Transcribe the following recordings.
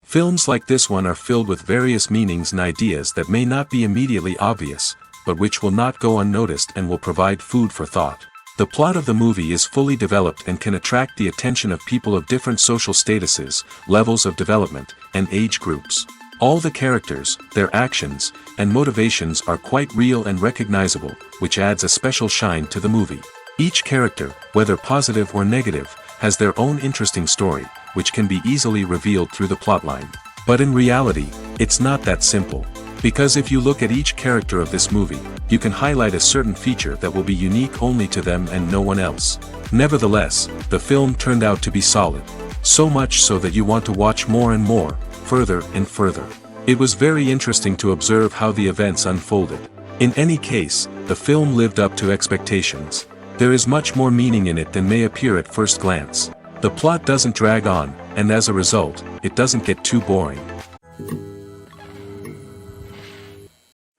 Films like this one are filled with various meanings and ideas that may not be immediately obvious, but which will not go unnoticed and will provide food for thought. The plot of the movie is fully developed and can attract the attention of people of different social statuses, levels of development, and age groups. All the characters, their actions, and motivations are quite real and recognizable, which adds a special shine to the movie. Each character, whether positive or negative, has their own interesting story, which can be easily revealed through the plotline. But in reality, it's not that simple. Because if you look at each character of this movie, you can highlight a certain feature that will be unique only to them and no one else. Nevertheless, the film turned out to be solid. So much so that you want to watch more and more, further and further. It was very interesting to observe how the events unfolded. In any case, the film lived up to expectations. There is much more meaning in it than may appear at first glance. The plot doesn't drag on, and as a result, it doesn't get too boring.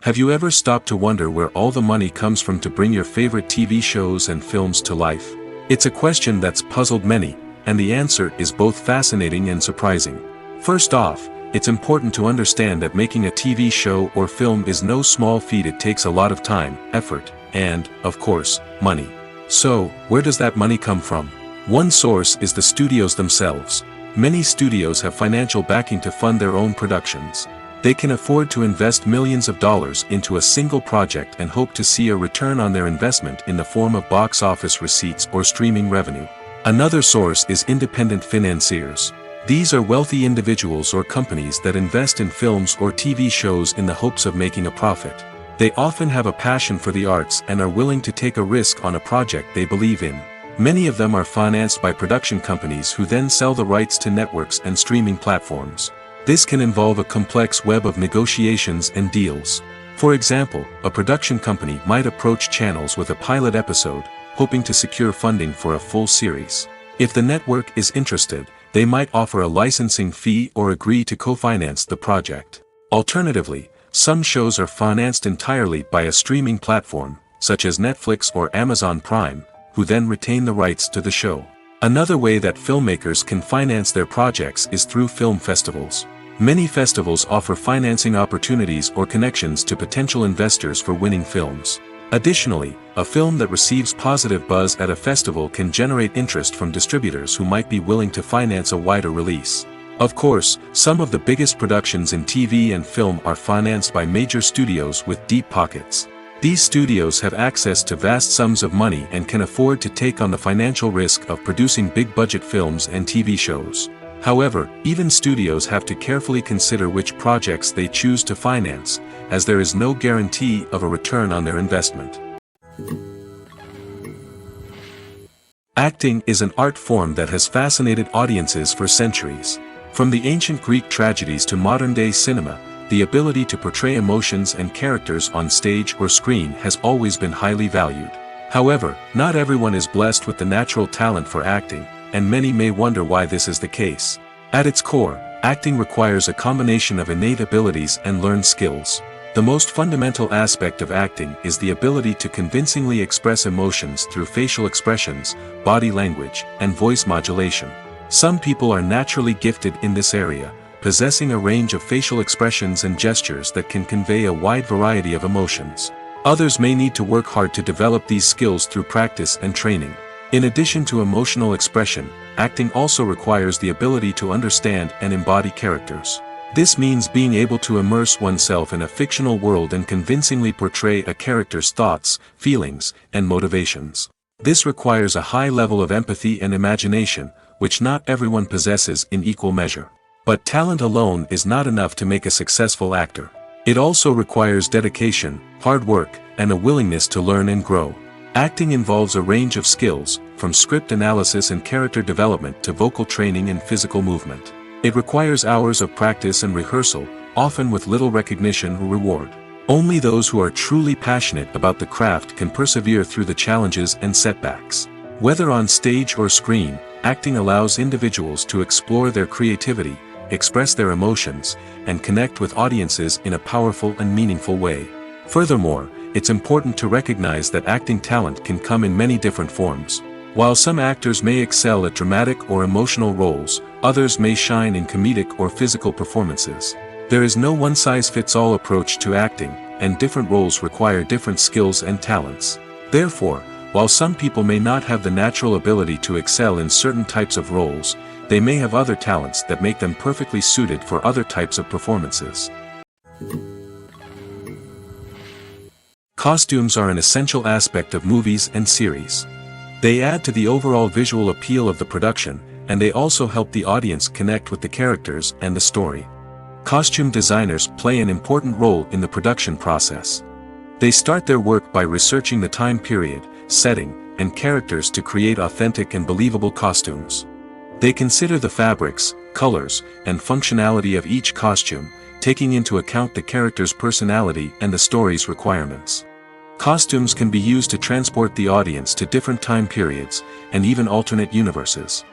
Have you ever stopped to wonder where all the money comes from to bring your favorite TV shows and films to life? It's a question that's puzzled many, and the answer is both fascinating and surprising. First off, it's important to understand that making a TV show or film is no small feat. It takes a lot of time, effort, and, of course, money. So, where does that money come from? One source is the studios themselves. Many studios have financial backing to fund their own productions. They can afford to invest millions of dollars into a single project and hope to see a return on their investment in the form of box office receipts or streaming revenue. Another source is independent financiers. These are wealthy individuals or companies that invest in films or TV shows in the hopes of making a profit. They often have a passion for the arts and are willing to take a risk on a project they believe in. Many of them are financed by production companies who then sell the rights to networks and streaming platforms. This can involve a complex web of negotiations and deals. For example, a production company might approach channels with a pilot episode, hoping to secure funding for a full series. If the network is interested, they might offer a licensing fee or agree to co-finance the project. Alternatively, some shows are financed entirely by a streaming platform, such as Netflix or Amazon Prime, who then retain the rights to the show. Another way that filmmakers can finance their projects is through film festivals. Many festivals offer financing opportunities or connections to potential investors for winning films. Additionally, a film that receives positive buzz at a festival can generate interest from distributors who might be willing to finance a wider release. Of course, some of the biggest productions in TV and film are financed by major studios with deep pockets. These studios have access to vast sums of money and can afford to take on the financial risk of producing big-budget films and TV shows. However, even studios have to carefully consider which projects they choose to finance, as there is no guarantee of a return on their investment. Acting is an art form that has fascinated audiences for centuries. From the ancient Greek tragedies to modern-day cinema, the ability to portray emotions and characters on stage or screen has always been highly valued. However, not everyone is blessed with the natural talent for acting, and many may wonder why this is the case. At its core, acting requires a combination of innate abilities and learned skills. The most fundamental aspect of acting is the ability to convincingly express emotions through facial expressions, body language, and voice modulation. Some people are naturally gifted in this area, possessing a range of facial expressions and gestures that can convey a wide variety of emotions. Others may need to work hard to develop these skills through practice and training. In addition to emotional expression, acting also requires the ability to understand and embody characters. This means being able to immerse oneself in a fictional world and convincingly portray a character's thoughts, feelings, and motivations. This requires a high level of empathy and imagination, which not everyone possesses in equal measure. But talent alone is not enough to make a successful actor. It also requires dedication, hard work, and a willingness to learn and grow. Acting involves a range of skills, from script analysis and character development to vocal training and physical movement. It requires hours of practice and rehearsal, often with little recognition or reward. Only those who are truly passionate about the craft can persevere through the challenges and setbacks. Whether on stage or screen, acting allows individuals to explore their creativity, express their emotions, and connect with audiences in a powerful and meaningful way. Furthermore, it's important to recognize that acting talent can come in many different forms. While some actors may excel at dramatic or emotional roles, others may shine in comedic or physical performances. There is no one-size-fits-all approach to acting, and different roles require different skills and talents. Therefore, while some people may not have the natural ability to excel in certain types of roles, they may have other talents that make them perfectly suited for other types of performances. Costumes are an essential aspect of movies and series. They add to the overall visual appeal of the production, and they also help the audience connect with the characters and the story. Costume designers play an important role in the production process. They start their work by researching the time period, setting, and characters to create authentic and believable costumes. They consider the fabrics, colors, and functionality of each costume, taking into account the character's personality and the story's requirements. Costumes can be used to transport the audience to different time periods, and even alternate universes.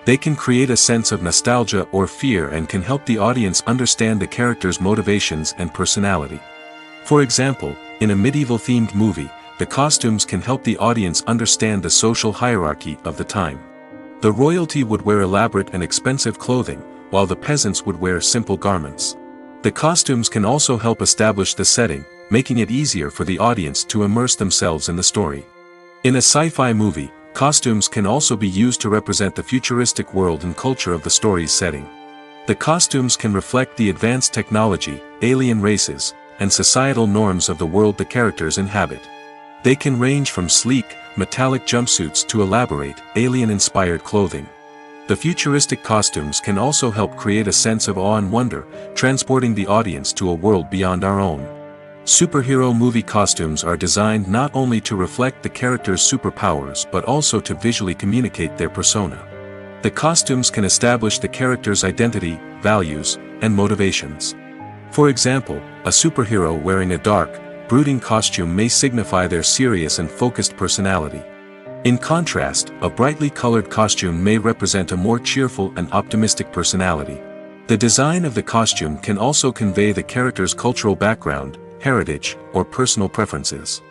They can create a sense of nostalgia or fear and can help the audience understand the character's motivations and personality. For example, in a medieval-themed movie, the costumes can help the audience understand the social hierarchy of the time. The royalty would wear elaborate and expensive clothing, while the peasants would wear simple garments. The costumes can also help establish the setting, making it easier for the audience to immerse themselves in the story. In a sci-fi movie, costumes can also be used to represent the futuristic world and culture of the story's setting. The costumes can reflect the advanced technology, alien races, and societal norms of the world the characters inhabit. They can range from sleek, metallic jumpsuits to elaborate, alien-inspired clothing. The futuristic costumes can also help create a sense of awe and wonder, transporting the audience to a world beyond our own. Superhero movie costumes are designed not only to reflect the character's superpowers but also to visually communicate their persona. The costumes can establish the character's identity, values, and motivations. For example, a superhero wearing a dark, brooding costume may signify their serious and focused personality. In contrast, a brightly colored costume may represent a more cheerful and optimistic personality. The design of the costume can also convey the character's cultural background, heritage, or personal preferences.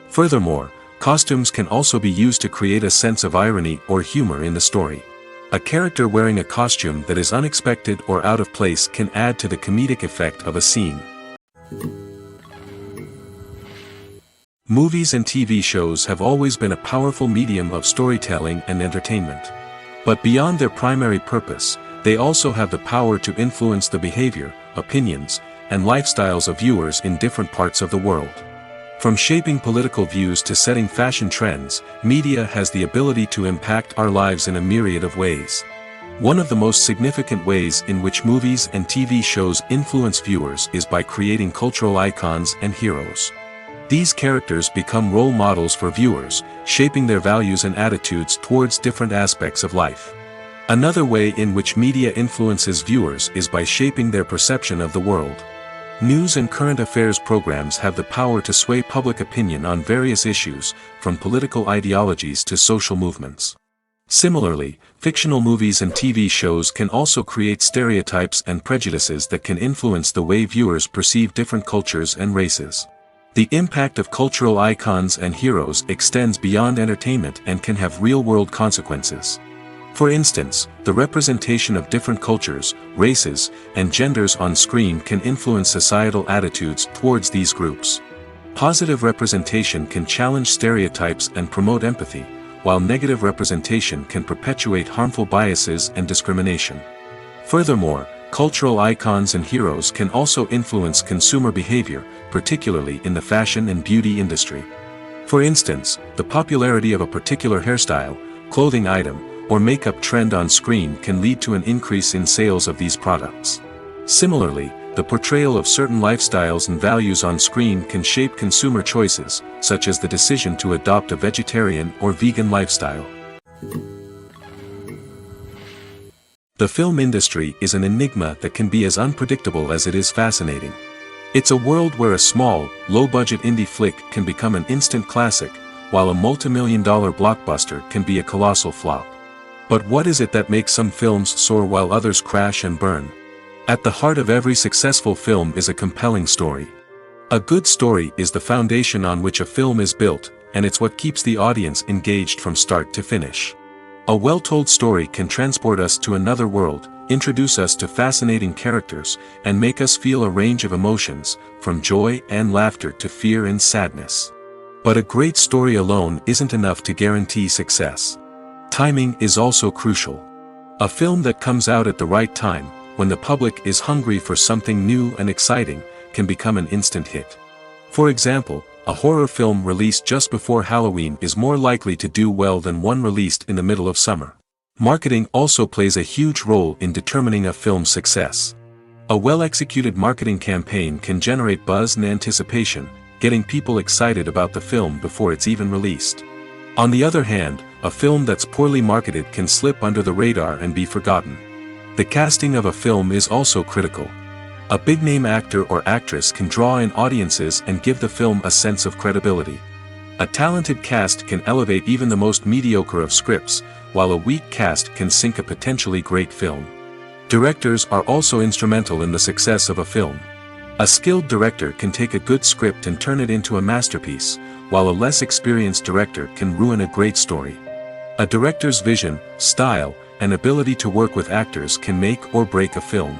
Furthermore, costumes can also be used to create a sense of irony or humor in the story. A character wearing a costume that is unexpected or out of place can add to the comedic effect of a scene. Movies and TV shows have always been a powerful medium of storytelling and entertainment. But beyond their primary purpose, they also have the power to influence the behavior, opinions, and lifestyles of viewers in different parts of the world. From shaping political views to setting fashion trends, media has the ability to impact our lives in a myriad of ways. One of the most significant ways in which movies and TV shows influence viewers is by creating cultural icons and heroes. These characters become role models for viewers, shaping their values and attitudes towards different aspects of life. Another way in which media influences viewers is by shaping their perception of the world. News and current affairs programs have the power to sway public opinion on various issues, from political ideologies to social movements. Similarly, fictional movies and TV shows can also create stereotypes and prejudices that can influence the way viewers perceive different cultures and races. The impact of cultural icons and heroes extends beyond entertainment and can have real-world consequences. For instance, the representation of different cultures, races, and genders on screen can influence societal attitudes towards these groups. Positive representation can challenge stereotypes and promote empathy, while negative representation can perpetuate harmful biases and discrimination. Furthermore, cultural icons and heroes can also influence consumer behavior, particularly in the fashion and beauty industry. For instance, the popularity of a particular hairstyle, clothing item, or makeup trend on screen can lead to an increase in sales of these products. Similarly, the portrayal of certain lifestyles and values on screen can shape consumer choices, such as the decision to adopt a vegetarian or vegan lifestyle. The film industry is an enigma that can be as unpredictable as it is fascinating. It's a world where a small, low-budget indie flick can become an instant classic, while a multi-million-dollar blockbuster can be a colossal flop. But what is it that makes some films soar while others crash and burn? At the heart of every successful film is a compelling story. A good story is the foundation on which a film is built, and it's what keeps the audience engaged from start to finish. A well-told story can transport us to another world, introduce us to fascinating characters, and make us feel a range of emotions, from joy and laughter to fear and sadness. But a great story alone isn't enough to guarantee success. Timing is also crucial. A film that comes out at the right time, when the public is hungry for something new and exciting, can become an instant hit. For example, a horror film released just before Halloween is more likely to do well than one released in the middle of summer. Marketing also plays a huge role in determining a film's success. A well-executed marketing campaign can generate buzz and anticipation, getting people excited about the film before it's even released. On the other hand, a film that's poorly marketed can slip under the radar and be forgotten. The casting of a film is also critical. A big-name actor or actress can draw in audiences and give the film a sense of credibility. A talented cast can elevate even the most mediocre of scripts, while a weak cast can sink a potentially great film. Directors are also instrumental in the success of a film. A skilled director can take a good script and turn it into a masterpiece, while a less experienced director can ruin a great story. A director's vision, style, and ability to work with actors can make or break a film.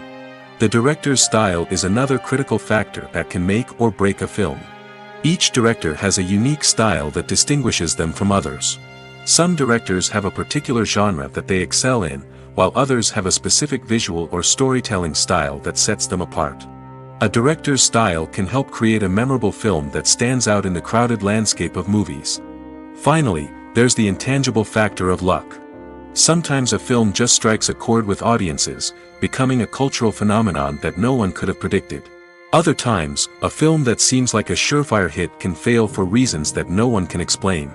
The director's style is another critical factor that can make or break a film. Each director has a unique style that distinguishes them from others. Some directors have a particular genre that they excel in, while others have a specific visual or storytelling style that sets them apart. A director's style can help create a memorable film that stands out in the crowded landscape of movies. Finally, there's the intangible factor of luck. Sometimes a film just strikes a chord with audiences, becoming a cultural phenomenon that no one could have predicted. Other times, a film that seems like a surefire hit can fail for reasons that no one can explain.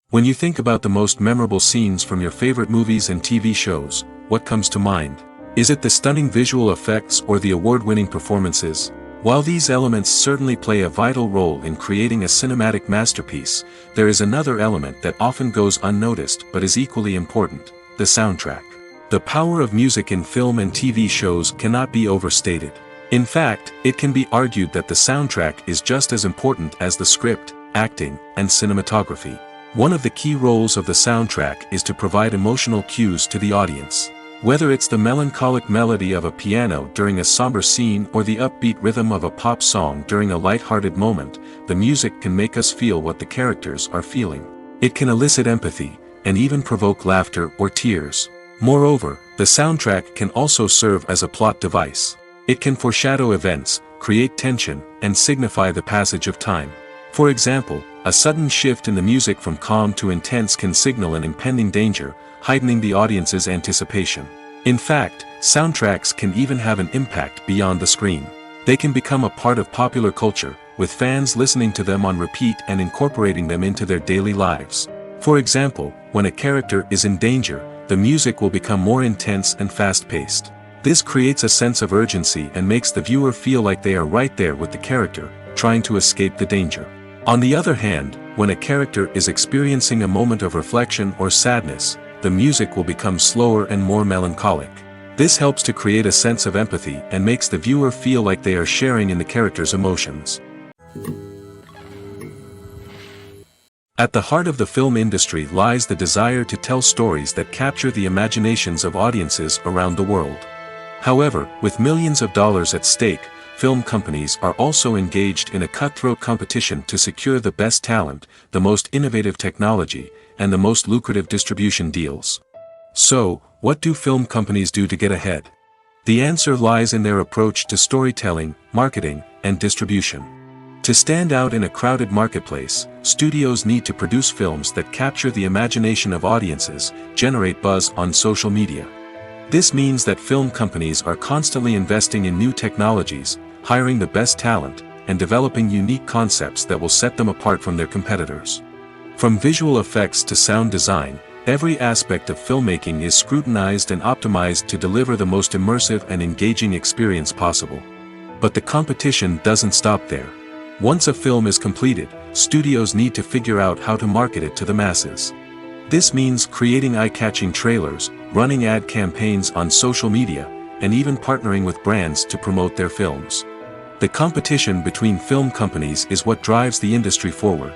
When you think about the most memorable scenes from your favorite movies and TV shows, what comes to mind? Is it the stunning visual effects or the award-winning performances? While these elements certainly play a vital role in creating a cinematic masterpiece, there is another element that often goes unnoticed but is equally important: the soundtrack. The power of music in film and TV shows cannot be overstated. In fact, it can be argued that the soundtrack is just as important as the script, acting, and cinematography. One of the key roles of the soundtrack is to provide emotional cues to the audience. Whether it's the melancholic melody of a piano during a somber scene or the upbeat rhythm of a pop song during a light-hearted moment, the music can make us feel what the characters are feeling. It can elicit empathy, and even provoke laughter or tears. Moreover, the soundtrack can also serve as a plot device. It can foreshadow events, create tension, and signify the passage of time. For example, a sudden shift in the music from calm to intense can signal an impending danger, heightening the audience's anticipation. In fact, soundtracks can even have an impact beyond the screen. They can become a part of popular culture, with fans listening to them on repeat and incorporating them into their daily lives. For example, when a character is in danger, the music will become more intense and fast-paced. This creates a sense of urgency and makes the viewer feel like they are right there with the character, trying to escape the danger. On the other hand, when a character is experiencing a moment of reflection or sadness, the music will become slower and more melancholic. This helps to create a sense of empathy and makes the viewer feel like they are sharing in the character's emotions. At the heart of the film industry lies the desire to tell stories that capture the imaginations of audiences around the world. However, with millions of dollars at stake, film companies are also engaged in a cutthroat competition to secure the best talent, the most innovative technology, and the most lucrative distribution deals. So, what do film companies do to get ahead? The answer lies in their approach to storytelling, marketing, and distribution. To stand out in a crowded marketplace, studios need to produce films that capture the imagination of audiences, generate buzz on social media. This means that film companies are constantly investing in new technologies, hiring the best talent, and developing unique concepts that will set them apart from their competitors. From visual effects to sound design, every aspect of filmmaking is scrutinized and optimized to deliver the most immersive and engaging experience possible. But the competition doesn't stop there. Once a film is completed, studios need to figure out how to market it to the masses. This means creating eye-catching trailers, running ad campaigns on social media, and even partnering with brands to promote their films. The competition between film companies is what drives the industry forward.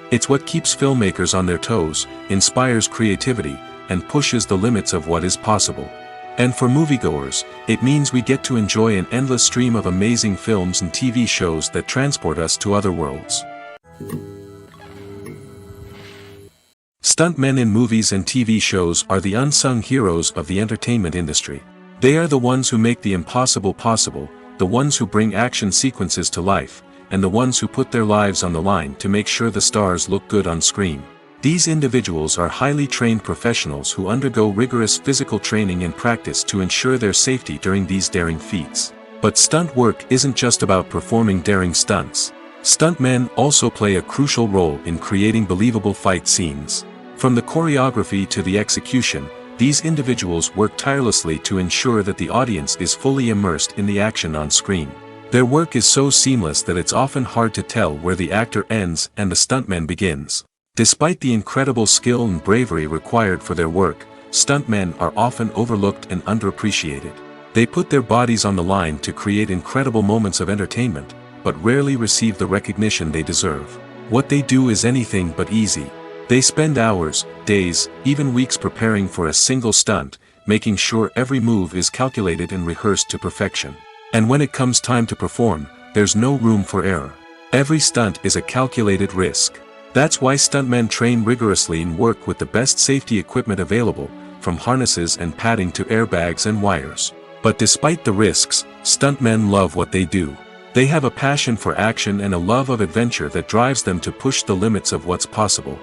It's what keeps filmmakers on their toes, inspires creativity, and pushes the limits of what is possible. And for moviegoers, it means we get to enjoy an endless stream of amazing films and TV shows that transport us to other worlds. Stuntmen in movies and TV shows are the unsung heroes of the entertainment industry. They are the ones who make the impossible possible, the ones who bring action sequences to life, and the ones who put their lives on the line to make sure the stars look good on screen. These individuals are highly trained professionals who undergo rigorous physical training and practice to ensure their safety during these daring feats. But stunt work isn't just about performing daring stunts. Stuntmen also play a crucial role in creating believable fight scenes. From the choreography to the execution, these individuals work tirelessly to ensure that the audience is fully immersed in the action on screen. Their work is so seamless that it's often hard to tell where the actor ends and the stuntman begins. Despite the incredible skill and bravery required for their work, stuntmen are often overlooked and underappreciated. They put their bodies on the line to create incredible moments of entertainment, but rarely receive the recognition they deserve. What they do is anything but easy. They spend hours, days, even weeks preparing for a single stunt, making sure every move is calculated and rehearsed to perfection. And when it comes time to perform, there's no room for error. Every stunt is a calculated risk. That's why stuntmen train rigorously and work with the best safety equipment available, from harnesses and padding to airbags and wires. But despite the risks, stuntmen love what they do. They have a passion for action and a love of adventure that drives them to push the limits of what's possible.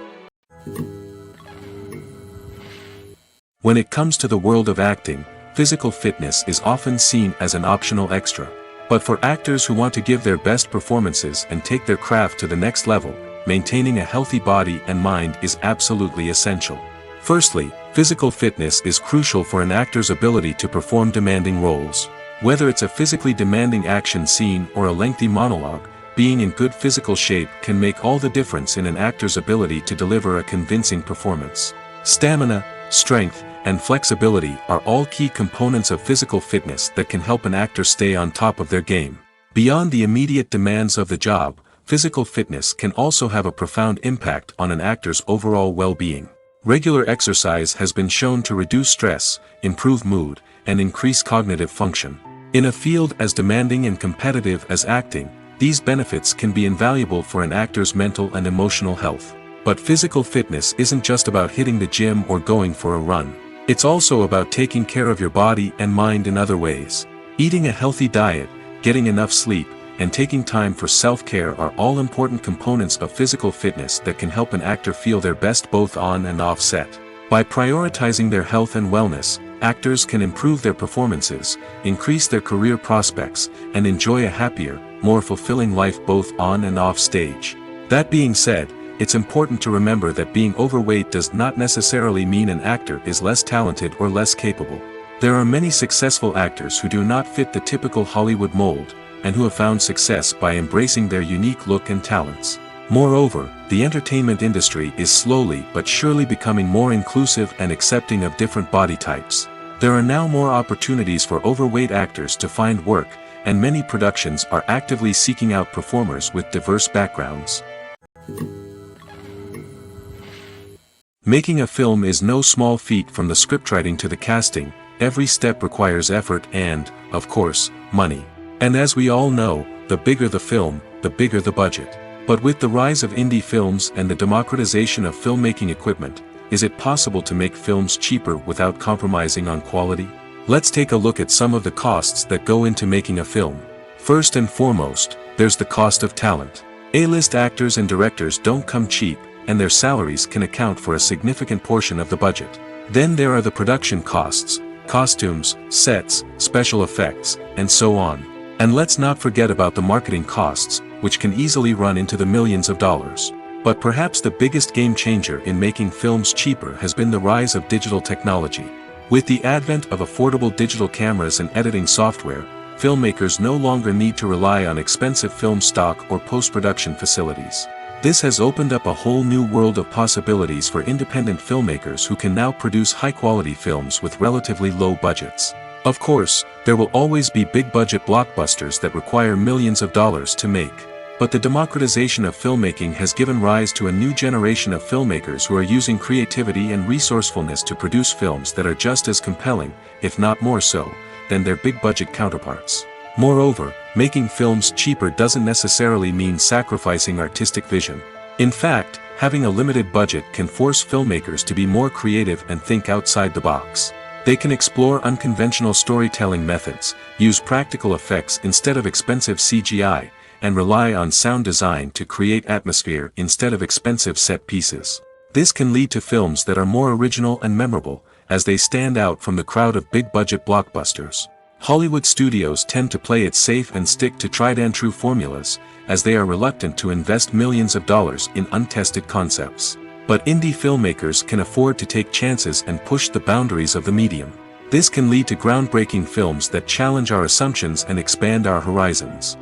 When it comes to the world of acting, physical fitness is often seen as an optional extra. But for actors who want to give their best performances and take their craft to the next level, maintaining a healthy body and mind is absolutely essential. Firstly, physical fitness is crucial for an actor's ability to perform demanding roles. Whether it's a physically demanding action scene or a lengthy monologue, being in good physical shape can make all the difference in an actor's ability to deliver a convincing performance. Stamina, strength, and flexibility are all key components of physical fitness that can help an actor stay on top of their game. Beyond the immediate demands of the job, physical fitness can also have a profound impact on an actor's overall well-being. Regular exercise has been shown to reduce stress, improve mood, and increase cognitive function. In a field as demanding and competitive as acting, these benefits can be invaluable for an actor's mental and emotional health. But physical fitness isn't just about hitting the gym or going for a run. It's also about taking care of your body and mind in other ways. Eating a healthy diet, getting enough sleep, and taking time for self-care are all important components of physical fitness that can help an actor feel their best both on and off set. By prioritizing their health and wellness, actors can improve their performances, increase their career prospects, and enjoy a happier, more fulfilling life both on and off stage. That being said, it's important to remember that being overweight does not necessarily mean an actor is less talented or less capable. There are many successful actors who do not fit the typical Hollywood mold, and who have found success by embracing their unique look and talents. Moreover, the entertainment industry is slowly but surely becoming more inclusive and accepting of different body types. There are now more opportunities for overweight actors to find work, and many productions are actively seeking out performers with diverse backgrounds. Making a film is no small feat. From the scriptwriting to the casting, every step requires effort and, of course, money. And as we all know, the bigger the film, the bigger the budget. But with the rise of indie films and the democratization of filmmaking equipment, is it possible to make films cheaper without compromising on quality? Let's take a look at some of the costs that go into making a film. First and foremost, there's the cost of talent. A-list actors and directors don't come cheap, and their salaries can account for a significant portion of the budget. Then there are the production costs, costumes, sets, special effects, and so on. And let's not forget about the marketing costs, which can easily run into the millions of dollars. But perhaps the biggest game changer in making films cheaper has been the rise of digital technology. With the advent of affordable digital cameras and editing software, filmmakers no longer need to rely on expensive film stock or post-production facilities. This has opened up a whole new world of possibilities for independent filmmakers who can now produce high-quality films with relatively low budgets. Of course, there will always be big-budget blockbusters that require millions of dollars to make. But the democratization of filmmaking has given rise to a new generation of filmmakers who are using creativity and resourcefulness to produce films that are just as compelling, if not more so, than their big-budget counterparts. Moreover, making films cheaper doesn't necessarily mean sacrificing artistic vision. In fact, having a limited budget can force filmmakers to be more creative and think outside the box. They can explore unconventional storytelling methods, use practical effects instead of expensive CGI, and rely on sound design to create atmosphere instead of expensive set pieces. This can lead to films that are more original and memorable, as they stand out from the crowd of big-budget blockbusters. Hollywood studios tend to play it safe and stick to tried-and-true formulas, as they are reluctant to invest millions of dollars in untested concepts. But indie filmmakers can afford to take chances and push the boundaries of the medium. This can lead to groundbreaking films that challenge our assumptions and expand our horizons.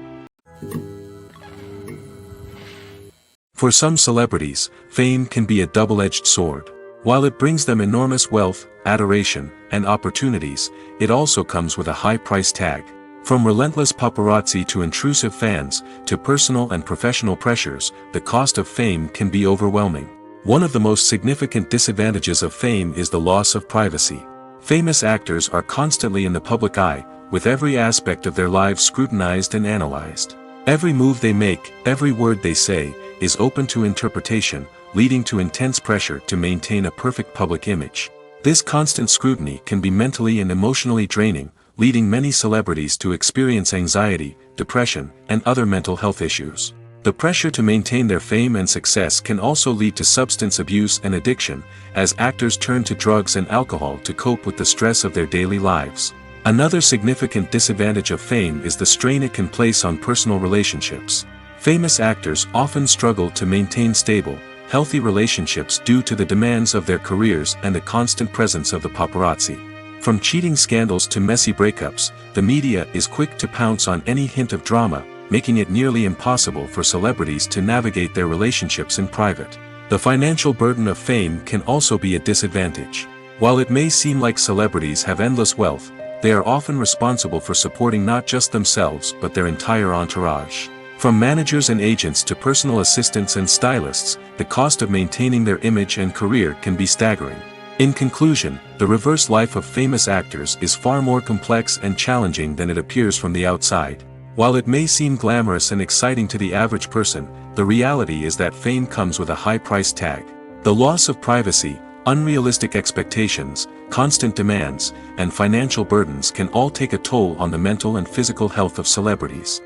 For some celebrities, fame can be a double-edged sword. While it brings them enormous wealth, adoration, and opportunities, it also comes with a high price tag. From relentless paparazzi to intrusive fans, to personal and professional pressures, the cost of fame can be overwhelming. One of the most significant disadvantages of fame is the loss of privacy. Famous actors are constantly in the public eye, with every aspect of their lives scrutinized and analyzed. Every move they make, every word they say, is open to interpretation, leading to intense pressure to maintain a perfect public image. This constant scrutiny can be mentally and emotionally draining, leading many celebrities to experience anxiety, depression, and other mental health issues. The pressure to maintain their fame and success can also lead to substance abuse and addiction, as actors turn to drugs and alcohol to cope with the stress of their daily lives. Another significant disadvantage of fame is the strain it can place on personal relationships. Famous actors often struggle to maintain stable, healthy relationships due to the demands of their careers and the constant presence of the paparazzi. From cheating scandals to messy breakups, the media is quick to pounce on any hint of drama, making it nearly impossible for celebrities to navigate their relationships in private. The financial burden of fame can also be a disadvantage. While it may seem like celebrities have endless wealth, they are often responsible for supporting not just themselves but their entire entourage. From managers and agents to personal assistants and stylists, the cost of maintaining their image and career can be staggering. In conclusion, the reverse life of famous actors is far more complex and challenging than it appears from the outside. While it may seem glamorous and exciting to the average person, the reality is that fame comes with a high price tag. The loss of privacy, unrealistic expectations, constant demands, and financial burdens can all take a toll on the mental and physical health of celebrities.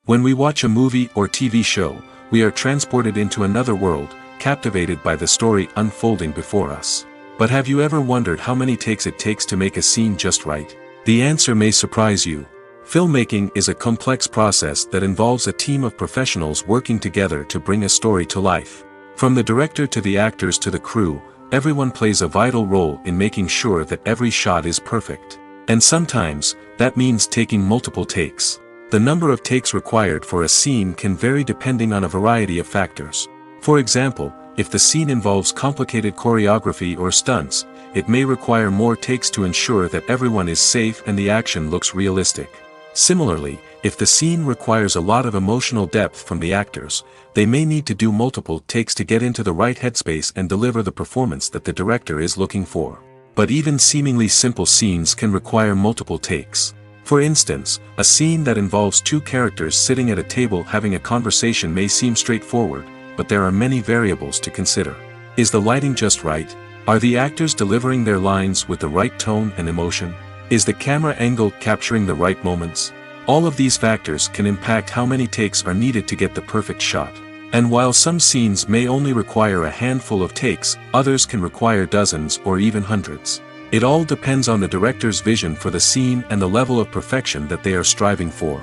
When we watch a movie or TV show, we are transported into another world, captivated by the story unfolding before us. But have you ever wondered how many takes it takes to make a scene just right? The answer may surprise you. Filmmaking is a complex process that involves a team of professionals working together to bring a story to life. From the director to the actors to the crew, everyone plays a vital role in making sure that every shot is perfect. And sometimes, that means taking multiple takes. The number of takes required for a scene can vary depending on a variety of factors. For example, if the scene involves complicated choreography or stunts, it may require more takes to ensure that everyone is safe and the action looks realistic. Similarly, if the scene requires a lot of emotional depth from the actors, they may need to do multiple takes to get into the right headspace and deliver the performance that the director is looking for. But even seemingly simple scenes can require multiple takes. For instance, a scene that involves two characters sitting at a table having a conversation may seem straightforward, but there are many variables to consider. Is the lighting just right? Are the actors delivering their lines with the right tone and emotion? Is the camera angle capturing the right moments? All of these factors can impact how many takes are needed to get the perfect shot. And while some scenes may only require a handful of takes, others can require dozens or even hundreds. It all depends on the director's vision for the scene and the level of perfection that they are striving for.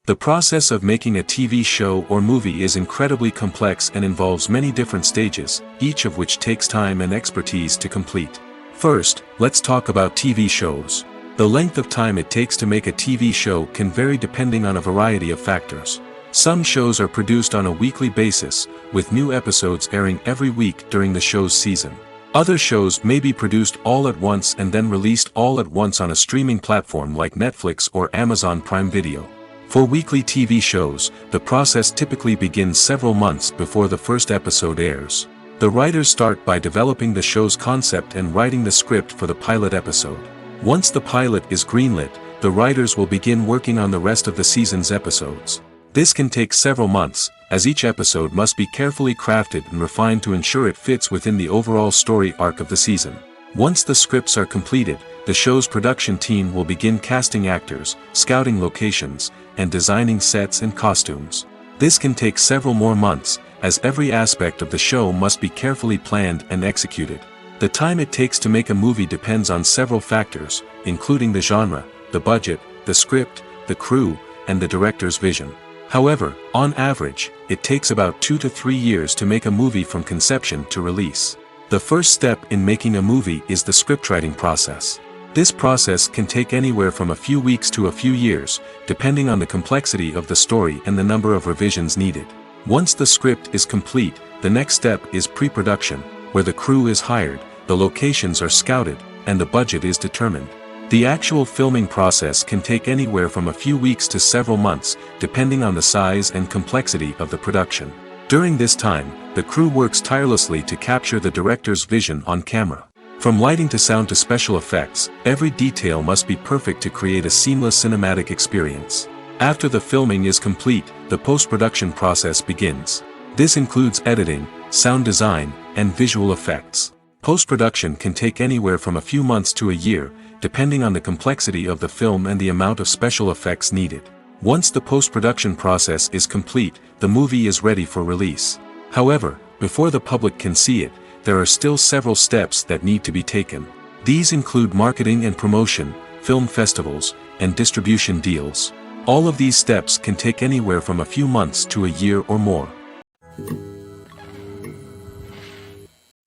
The process of making a TV show or movie is incredibly complex and involves many different stages, each of which takes time and expertise to complete. First, let's talk about TV shows. The length of time it takes to make a TV show can vary depending on a variety of factors. Some shows are produced on a weekly basis, with new episodes airing every week during the show's season. Other shows may be produced all at once and then released all at once on a streaming platform like Netflix or Amazon Prime Video. For weekly TV shows, the process typically begins several months before the first episode airs. The writers start by developing the show's concept and writing the script for the pilot episode. Once the pilot is greenlit, the writers will begin working on the rest of the season's episodes. This can take several months, as each episode must be carefully crafted and refined to ensure it fits within the overall story arc of the season. Once the scripts are completed, the show's production team will begin casting actors, scouting locations, and designing sets and costumes. This can take several more months, as every aspect of the show must be carefully planned and executed. The time it takes to make a movie depends on several factors, including the genre, the budget, the script, the crew, and the director's vision. However, on average, it takes about 2 to 3 years to make a movie from conception to release. The first step in making a movie is the scriptwriting process. This process can take anywhere from a few weeks to a few years, depending on the complexity of the story and the number of revisions needed. Once the script is complete, the next step is pre-production, where the crew is hired, the locations are scouted, and the budget is determined. The actual filming process can take anywhere from a few weeks to several months, depending on the size and complexity of the production. During this time, the crew works tirelessly to capture the director's vision on camera. From lighting to sound to special effects, every detail must be perfect to create a seamless cinematic experience. After the filming is complete, the post-production process begins. This includes editing, sound design, and visual effects. Post-production can take anywhere from a few months to a year, depending on the complexity of the film and the amount of special effects needed. Once the post-production process is complete, the movie is ready for release. However, before the public can see it, there are still several steps that need to be taken. These include marketing and promotion, film festivals, and distribution deals. All of these steps can take anywhere from a few months to a year or more.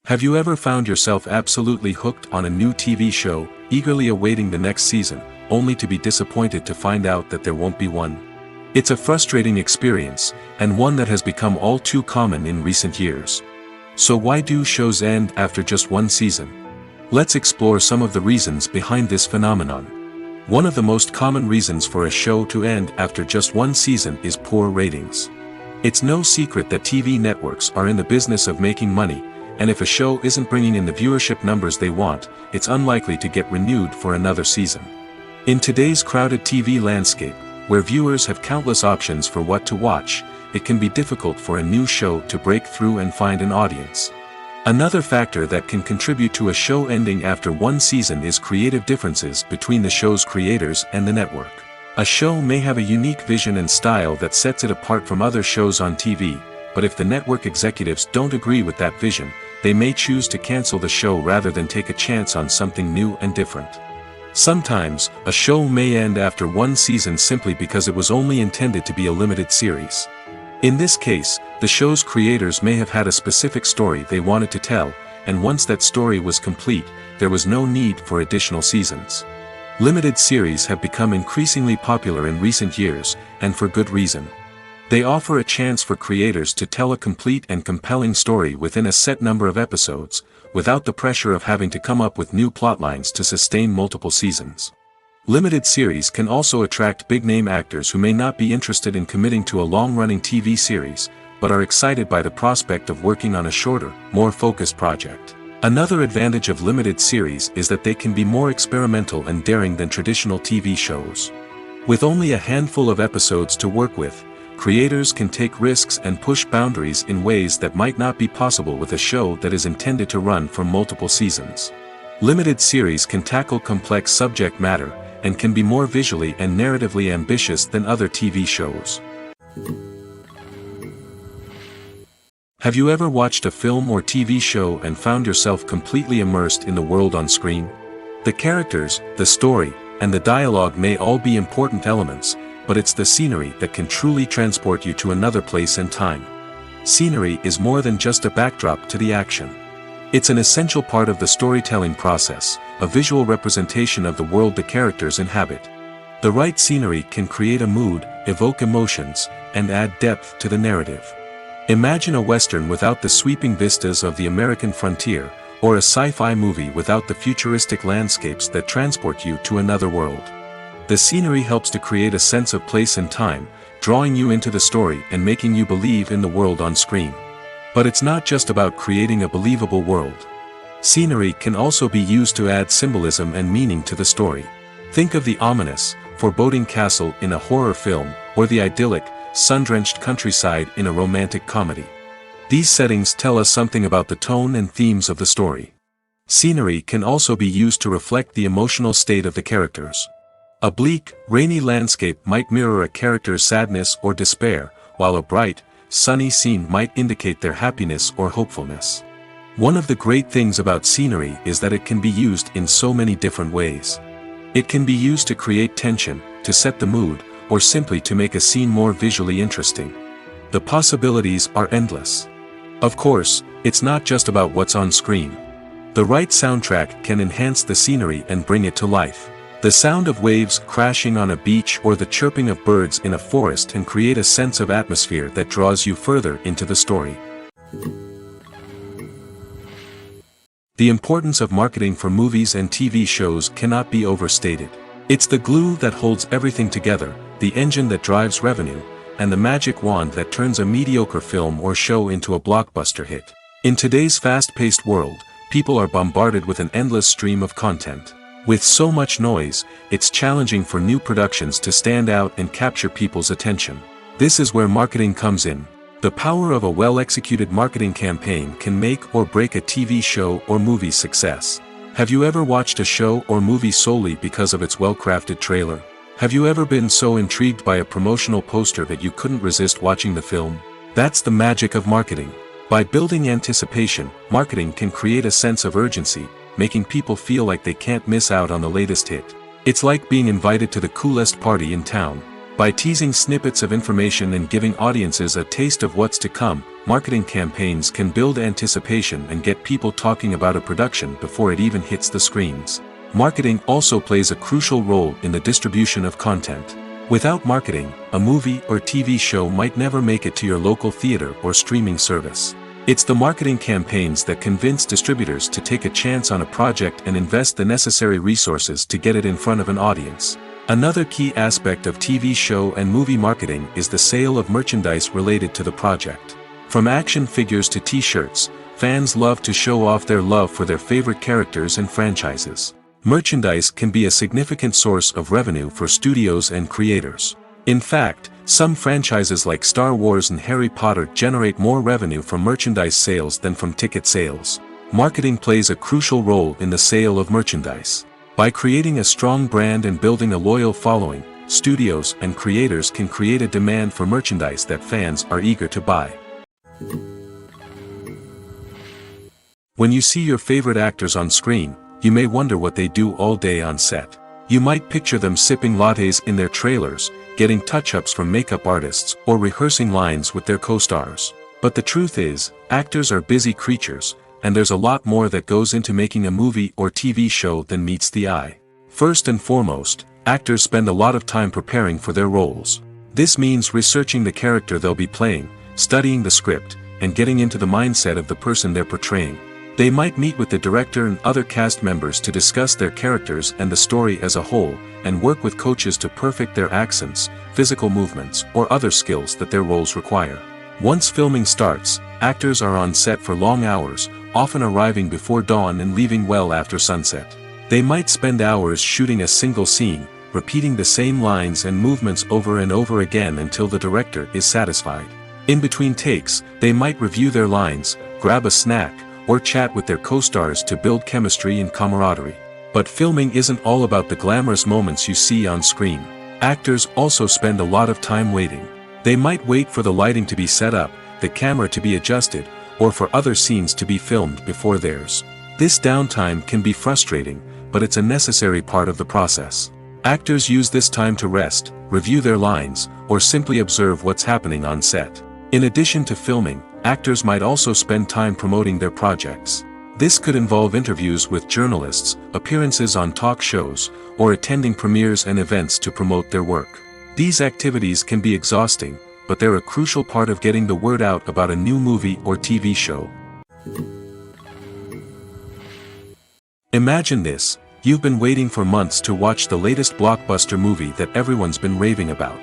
Have you ever found yourself absolutely hooked on a new TV show, eagerly awaiting the next season, only to be disappointed to find out that there won't be one? It's a frustrating experience, and one that has become all too common in recent years. So why do shows end after just one season? Let's explore some of the reasons behind this phenomenon. One of the most common reasons for a show to end after just one season is poor ratings. It's no secret that TV networks are in the business of making money, and if a show isn't bringing in the viewership numbers they want, it's unlikely to get renewed for another season. In today's crowded TV landscape, where viewers have countless options for what to watch, it can be difficult for a new show to break through and find an audience. Another factor that can contribute to a show ending after one season is creative differences between the show's creators and the network. A show may have a unique vision and style that sets it apart from other shows on TV, but if the network executives don't agree with that vision, they may choose to cancel the show rather than take a chance on something new and different. Sometimes, a show may end after one season simply because it was only intended to be a limited series. In this case, the show's creators may have had a specific story they wanted to tell, and once that story was complete, there was no need for additional seasons. Limited series have become increasingly popular in recent years, and for good reason. They offer a chance for creators to tell a complete and compelling story within a set number of episodes, without the pressure of having to come up with new plotlines to sustain multiple seasons. Limited series can also attract big-name actors who may not be interested in committing to a long-running TV series, but are excited by the prospect of working on a shorter, more focused project. Another advantage of limited series is that they can be more experimental and daring than traditional TV shows. With only a handful of episodes to work with, creators can take risks and push boundaries in ways that might not be possible with a show that is intended to run for multiple seasons. Limited series can tackle complex subject matter, and can be more visually and narratively ambitious than other TV shows. Have you ever watched a film or TV show and found yourself completely immersed in the world on screen? The characters, the story, and the dialogue may all be important elements, but it's the scenery that can truly transport you to another place and time. Scenery is more than just a backdrop to the action. It's an essential part of the storytelling process, a visual representation of the world the characters inhabit. The The right scenery can create a mood, evoke emotions, and add depth to the narrative. Imagine a western without the sweeping vistas of the American frontier, or a sci-fi movie without the futuristic landscapes that transport you to another world. The scenery helps to create a sense of place and time, drawing you into the story and making you believe in the world on screen. But it's not just about creating a believable world. Scenery can also be used to add symbolism and meaning to the story. Think of the ominous, foreboding castle in a horror film, or the idyllic, sun-drenched countryside in a romantic comedy. These settings tell us something about the tone and themes of the story. Scenery can also be used to reflect the emotional state of the characters. A bleak, rainy landscape might mirror a character's sadness or despair, while a bright, sunny scene might indicate their happiness or hopefulness. One of the great things about scenery is that it can be used in so many different ways. It can be used to create tension, to set the mood, or simply to make a scene more visually interesting. The possibilities are endless. Of course, it's not just about what's on screen. The right soundtrack can enhance the scenery and bring it to life. The sound of waves crashing on a beach or the chirping of birds in a forest can create a sense of atmosphere that draws you further into the story. The importance of marketing for movies and TV shows cannot be overstated. It's the glue that holds everything together, the engine that drives revenue, and the magic wand that turns a mediocre film or show into a blockbuster hit. In today's fast-paced world, people are bombarded with an endless stream of content. With so much noise, it's challenging for new productions to stand out and capture people's attention. This is where marketing comes in. The power of a well-executed marketing campaign can make or break a TV show or movie's success. Have you ever watched a show or movie solely because of its well-crafted trailer? Have you ever been so intrigued by a promotional poster that you couldn't resist watching the film? That's the magic of marketing. By building anticipation, marketing can create a sense of urgency, making people feel like they can't miss out on the latest hit. It's like being invited to the coolest party in town. By teasing snippets of information and giving audiences a taste of what's to come, marketing campaigns can build anticipation and get people talking about a production before it even hits the screens. Marketing also plays a crucial role in the distribution of content. Without marketing, a movie or TV show might never make it to your local theater or streaming service. It's the marketing campaigns that convince distributors to take a chance on a project and invest the necessary resources to get it in front of an audience. Another key aspect of TV show and movie marketing is the sale of merchandise related to the project. From action figures to t-shirts, fans love to show off their love for their favorite characters and franchises. Merchandise can be a significant source of revenue for studios and creators. In fact, some franchises like Star Wars and Harry Potter generate more revenue from merchandise sales than from ticket sales. Marketing plays a crucial role in the sale of merchandise. By creating a strong brand and building a loyal following, studios and creators can create a demand for merchandise that fans are eager to buy. When you see your favorite actors on screen, you may wonder what they do all day on set. You might picture them sipping lattes in their trailers, getting touch-ups from makeup artists, or rehearsing lines with their co-stars. But the truth is, actors are busy creatures, and there's a lot more that goes into making a movie or TV show than meets the eye. First and foremost, actors spend a lot of time preparing for their roles. This means researching the character they'll be playing, studying the script, and getting into the mindset of the person they're portraying. They might meet with the director and other cast members to discuss their characters and the story as a whole, and work with coaches to perfect their accents, physical movements, or other skills that their roles require. Once filming starts, actors are on set for long hours, often arriving before dawn and leaving well after sunset. They might spend hours shooting a single scene, repeating the same lines and movements over and over again until the director is satisfied. In between takes, they might review their lines, grab a snack, or chat with their co-stars to build chemistry and camaraderie. But filming isn't all about the glamorous moments you see on screen. Actors also spend a lot of time waiting. They might wait for the lighting to be set up, the camera to be adjusted, or for other scenes to be filmed before theirs. This downtime can be frustrating, but it's a necessary part of the process. Actors use this time to rest, review their lines, or simply observe what's happening on set. In addition to filming, actors might also spend time promoting their projects. This could involve interviews with journalists, appearances on talk shows, or attending premieres and events to promote their work. These activities can be exhausting, but they're a crucial part of getting the word out about a new movie or TV show. Imagine this: you've been waiting for months to watch the latest blockbuster movie that everyone's been raving about.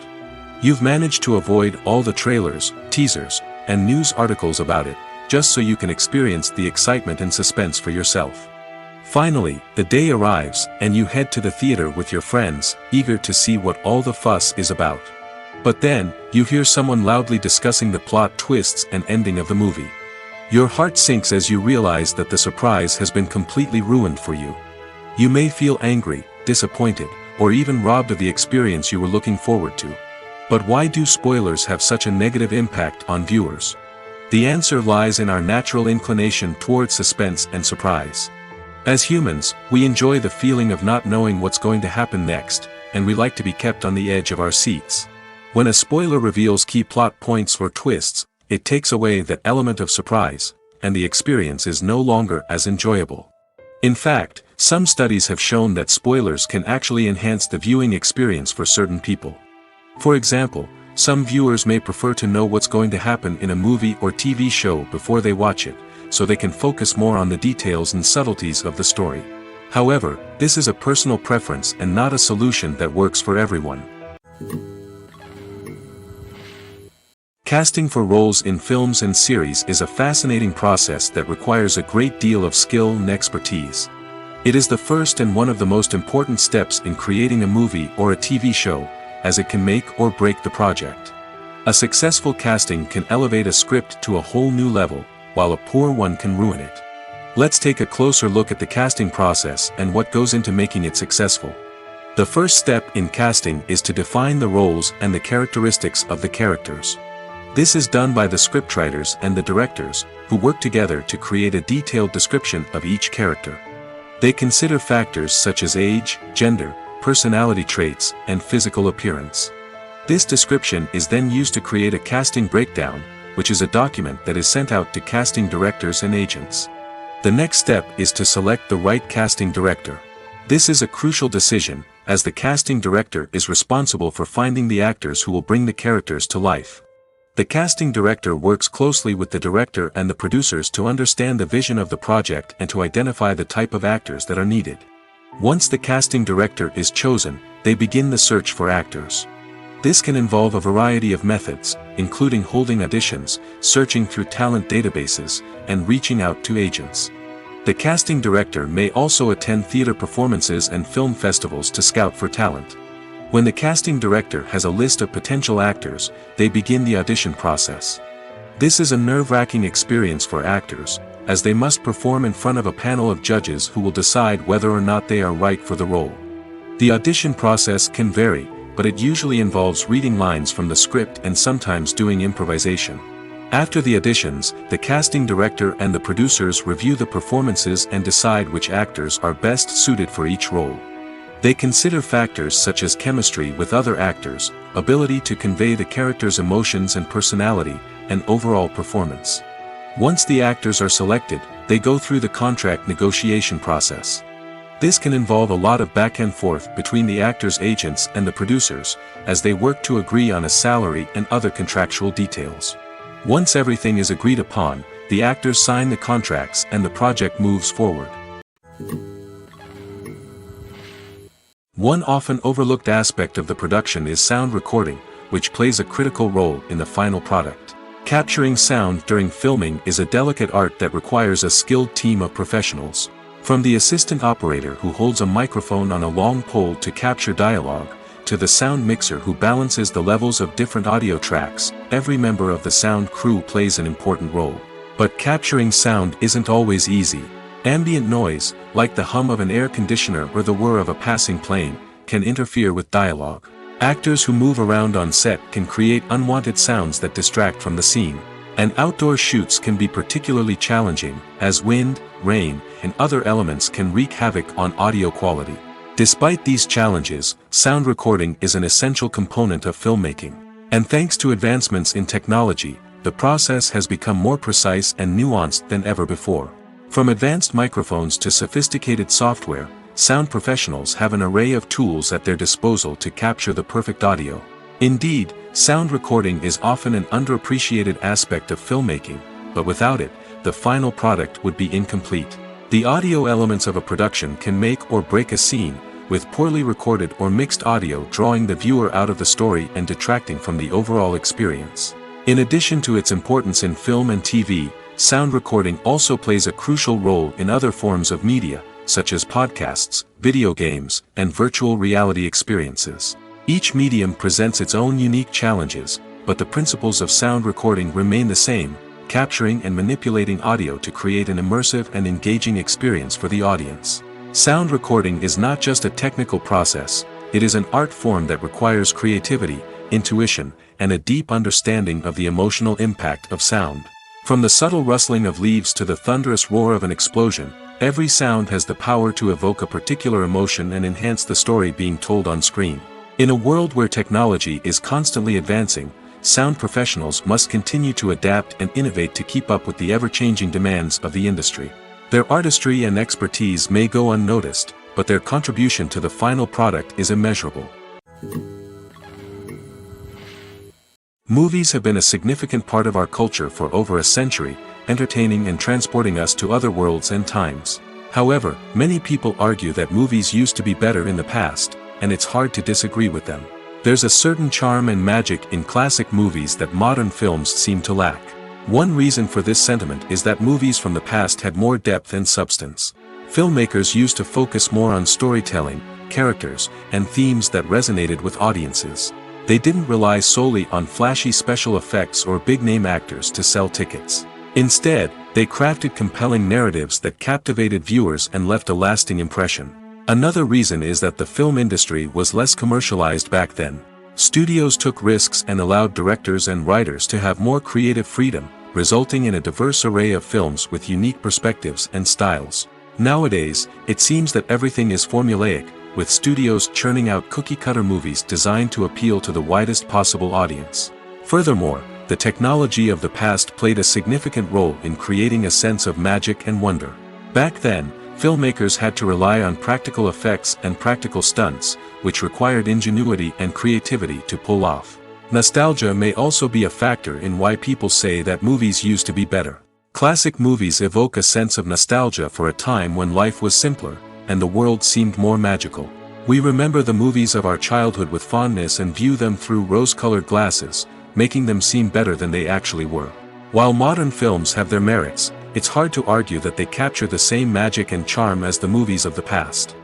You've managed to avoid all the trailers, teasers, and news articles about it, just so you can experience the excitement and suspense for yourself. Finally, the day arrives, and you head to the theater with your friends, eager to see what all the fuss is about. But then, you hear someone loudly discussing the plot twists and ending of the movie. Your heart sinks as you realize that the surprise has been completely ruined for you. You may feel angry, disappointed, or even robbed of the experience you were looking forward to. But why do spoilers have such a negative impact on viewers? The answer lies in our natural inclination towards suspense and surprise. As humans, we enjoy the feeling of not knowing what's going to happen next, and we like to be kept on the edge of our seats. When a spoiler reveals key plot points or twists, it takes away that element of surprise, and the experience is no longer as enjoyable. In fact, some studies have shown that spoilers can actually enhance the viewing experience for certain people. For example, some viewers may prefer to know what's going to happen in a movie or TV show before they watch it, so they can focus more on the details and subtleties of the story. However, this is a personal preference and not a solution that works for everyone. Casting for roles in films and series is a fascinating process that requires a great deal of skill and expertise. It is the first and one of the most important steps in creating a movie or a TV show, as it can make or break the project. A successful casting can elevate a script to a whole new level, while a poor one can ruin it. Let's take a closer look at the casting process and what goes into making it successful. The first step in casting is to define the roles and the characteristics of the characters. This is done by the scriptwriters and the directors, who work together to create a detailed description of each character. They consider factors such as age, gender, personality traits, and physical appearance. This description is then used to create a casting breakdown, which is a document that is sent out to casting directors and agents. The next step is to select the right casting director. This is a crucial decision, as the casting director is responsible for finding the actors who will bring the characters to life. The casting director works closely with the director and the producers to understand the vision of the project and to identify the type of actors that are needed. Once the casting director is chosen, they begin the search for actors. This can involve a variety of methods, including holding auditions, searching through talent databases, and reaching out to agents. The casting director may also attend theater performances and film festivals to scout for talent. When the casting director has a list of potential actors, they begin the audition process. This is a nerve-wracking experience for actors, as they must perform in front of a panel of judges who will decide whether or not they are right for the role. The audition process can vary, but it usually involves reading lines from the script and sometimes doing improvisation. After the auditions, the casting director and the producers review the performances and decide which actors are best suited for each role. They consider factors such as chemistry with other actors, ability to convey the character's emotions and personality, and overall performance. Once the actors are selected, they go through the contract negotiation process. This can involve a lot of back and forth between the actors' agents and the producers, as they work to agree on a salary and other contractual details. Once everything is agreed upon, the actors sign the contracts and the project moves forward. One often overlooked aspect of the production is sound recording, which plays a critical role in the final product. Capturing sound during filming is a delicate art that requires a skilled team of professionals. From the assistant operator who holds a microphone on a long pole to capture dialogue, to the sound mixer who balances the levels of different audio tracks, every member of the sound crew plays an important role. But capturing sound isn't always easy. Ambient noise, like the hum of an air conditioner or the whir of a passing plane, can interfere with dialogue. Actors who move around on set can create unwanted sounds that distract from the scene. And outdoor shoots can be particularly challenging, as wind, rain, and other elements can wreak havoc on audio quality. Despite these challenges, sound recording is an essential component of filmmaking. And thanks to advancements in technology, the process has become more precise and nuanced than ever before. From advanced microphones to sophisticated software, sound professionals have an array of tools at their disposal to capture the perfect audio. Indeed, sound recording is often an underappreciated aspect of filmmaking, but without it, the final product would be incomplete. The audio elements of a production can make or break a scene, with poorly recorded or mixed audio drawing the viewer out of the story and detracting from the overall experience. In addition to its importance in film and TV, sound recording also plays a crucial role in other forms of media, such as podcasts, video games, and virtual reality experiences. Each medium presents its own unique challenges, but the principles of sound recording remain the same, capturing and manipulating audio to create an immersive and engaging experience for the audience. Sound recording is not just a technical process, it is an art form that requires creativity, intuition, and a deep understanding of the emotional impact of sound. From the subtle rustling of leaves to the thunderous roar of an explosion, every sound has the power to evoke a particular emotion and enhance the story being told on screen. In a world where technology is constantly advancing, sound professionals must continue to adapt and innovate to keep up with the ever-changing demands of the industry. Their artistry and expertise may go unnoticed, but their contribution to the final product is immeasurable. Movies have been a significant part of our culture for over a century, entertaining and transporting us to other worlds and times. However, many people argue that movies used to be better in the past, and it's hard to disagree with them. There's a certain charm and magic in classic movies that modern films seem to lack. One reason for this sentiment is that movies from the past had more depth and substance. Filmmakers used to focus more on storytelling, characters, and themes that resonated with audiences. They didn't rely solely on flashy special effects or big-name actors to sell tickets. Instead, they crafted compelling narratives that captivated viewers and left a lasting impression. Another reason is that the film industry was less commercialized back then. Studios took risks and allowed directors and writers to have more creative freedom, resulting in a diverse array of films with unique perspectives and styles. Nowadays, it seems that everything is formulaic, with studios churning out cookie-cutter movies designed to appeal to the widest possible audience. Furthermore, the technology of the past played a significant role in creating a sense of magic and wonder. Back then, filmmakers had to rely on practical effects and practical stunts, which required ingenuity and creativity to pull off. Nostalgia may also be a factor in why people say that movies used to be better. Classic movies evoke a sense of nostalgia for a time when life was simpler, and the world seemed more magical. We remember the movies of our childhood with fondness and view them through rose-colored glasses, making them seem better than they actually were. While modern films have their merits, it's hard to argue that they capture the same magic and charm as the movies of the past.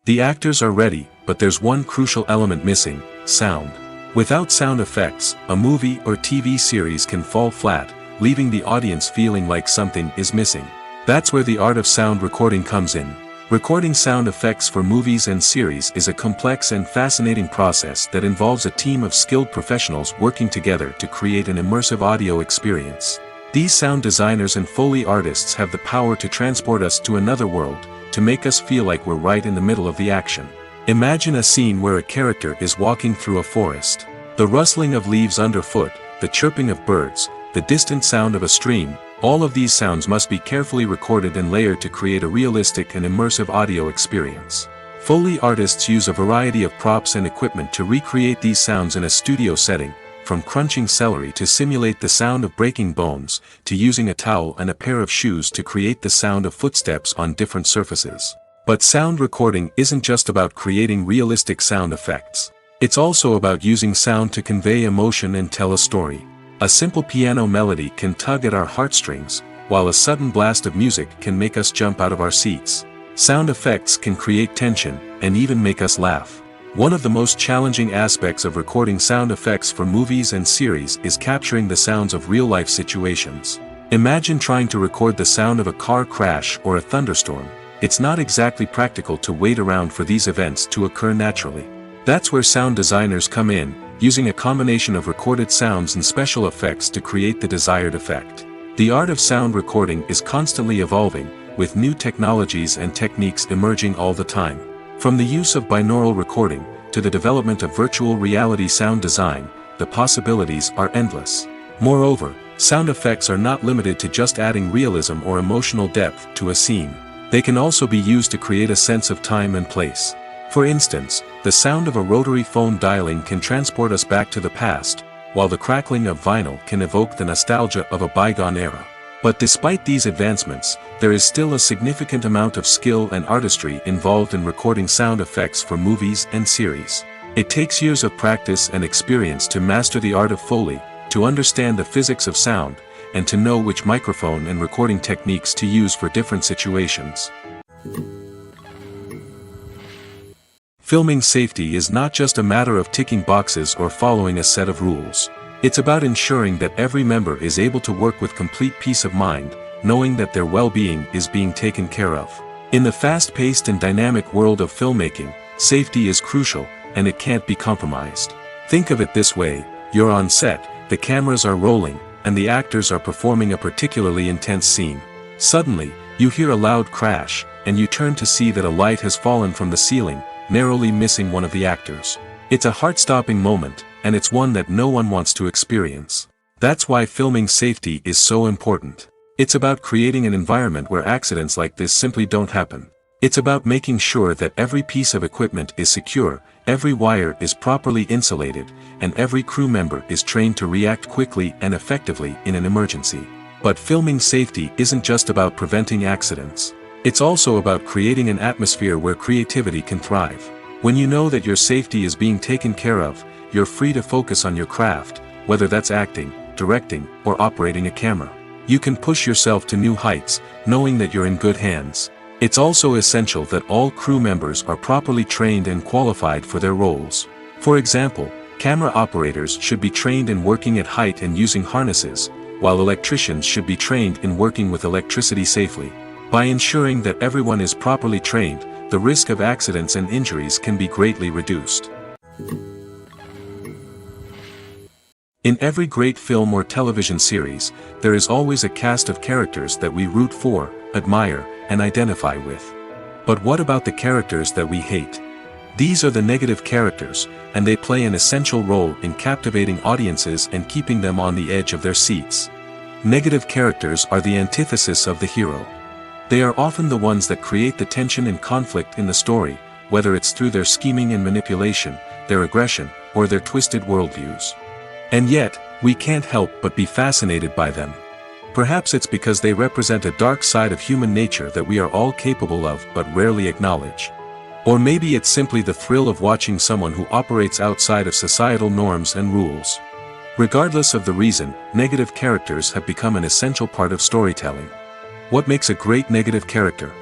The actors are ready, but there's one crucial element missing: sound. Without sound effects, a movie or TV series can fall flat, leaving the audience feeling like something is missing. That's where the art of sound recording comes in. Recording sound effects for movies and series is a complex and fascinating process that involves a team of skilled professionals working together to create an immersive audio experience. These sound designers and Foley artists have the power to transport us to another world, to make us feel like we're right in the middle of the action. Imagine a scene where a character is walking through a forest. The rustling of leaves underfoot, the chirping of birds, the distant sound of a stream, all of these sounds must be carefully recorded and layered to create a realistic and immersive audio experience. Foley artists use a variety of props and equipment to recreate these sounds in a studio setting, from crunching celery to simulate the sound of breaking bones, to using a towel and a pair of shoes to create the sound of footsteps on different surfaces. But sound recording isn't just about creating realistic sound effects. It's also about using sound to convey emotion and tell a story. A simple piano melody can tug at our heartstrings, while a sudden blast of music can make us jump out of our seats. Sound effects can create tension, and even make us laugh. One of the most challenging aspects of recording sound effects for movies and series is capturing the sounds of real-life situations. Imagine trying to record the sound of a car crash or a thunderstorm. It's not exactly practical to wait around for these events to occur naturally. That's where sound designers come in, using a combination of recorded sounds and special effects to create the desired effect. The art of sound recording is constantly evolving, with new technologies and techniques emerging all the time. From the use of binaural recording, to the development of virtual reality sound design, the possibilities are endless. Moreover, Sound effects are not limited to just adding realism or emotional depth to a scene. They can also be used to create a sense of time and place. For instance, the sound of a rotary phone dialing can transport us back to the past, while the crackling of vinyl can evoke the nostalgia of a bygone era. But despite these advancements, there is still a significant amount of skill and artistry involved in recording sound effects for movies and series. It takes years of practice and experience to master the art of Foley, to understand the physics of sound, and to know which microphone and recording techniques to use for different situations. Filming safety is not just a matter of ticking boxes or following a set of rules. It's about ensuring that every member is able to work with complete peace of mind, knowing that their well-being is being taken care of. In the fast-paced and dynamic world of filmmaking, safety is crucial, and it can't be compromised. Think of it this way: you're on set, the cameras are rolling, and the actors are performing a particularly intense scene. Suddenly, you hear a loud crash, and you turn to see that a light has fallen from the ceiling, narrowly missing one of the actors. It's a heart-stopping moment, and it's one that no one wants to experience. That's why filming safety is so important. It's about creating an environment where accidents like this simply don't happen. It's about making sure that every piece of equipment is secure, every wire is properly insulated, and every crew member is trained to react quickly and effectively in an emergency. But filming safety isn't just about preventing accidents. It's also about creating an atmosphere where creativity can thrive. When you know that your safety is being taken care of, you're free to focus on your craft, whether that's acting, directing, or operating a camera. You can push yourself to new heights, knowing that you're in good hands. It's also essential that all crew members are properly trained and qualified for their roles. For example, camera operators should be trained in working at height and using harnesses, while electricians should be trained in working with electricity safely. By ensuring that everyone is properly trained, the risk of accidents and injuries can be greatly reduced. In every great film or television series, there is always a cast of characters that we root for, admire, and identify with. But what about the characters that we hate? These are the negative characters, and they play an essential role in captivating audiences and keeping them on the edge of their seats. Negative characters are the antithesis of the hero. They are often the ones that create the tension and conflict in the story, whether it's through their scheming and manipulation, their aggression, or their twisted worldviews. And yet, we can't help but be fascinated by them. Perhaps it's because they represent a dark side of human nature that we are all capable of but rarely acknowledge. Or maybe it's simply the thrill of watching someone who operates outside of societal norms and rules. Regardless of the reason, negative characters have become an essential part of storytelling. What makes a great negative character?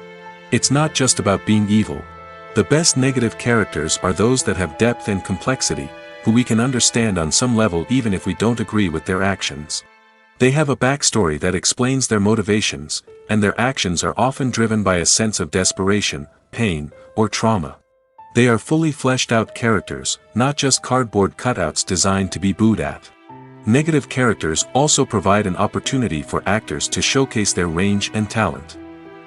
It's not just about being evil. The best negative characters are those that have depth and complexity, who we can understand on some level even if we don't agree with their actions. They have a backstory that explains their motivations, and their actions are often driven by a sense of desperation, pain, or trauma. They are fully fleshed out characters, not just cardboard cutouts designed to be booed at. Negative characters also provide an opportunity for actors to showcase their range and talent.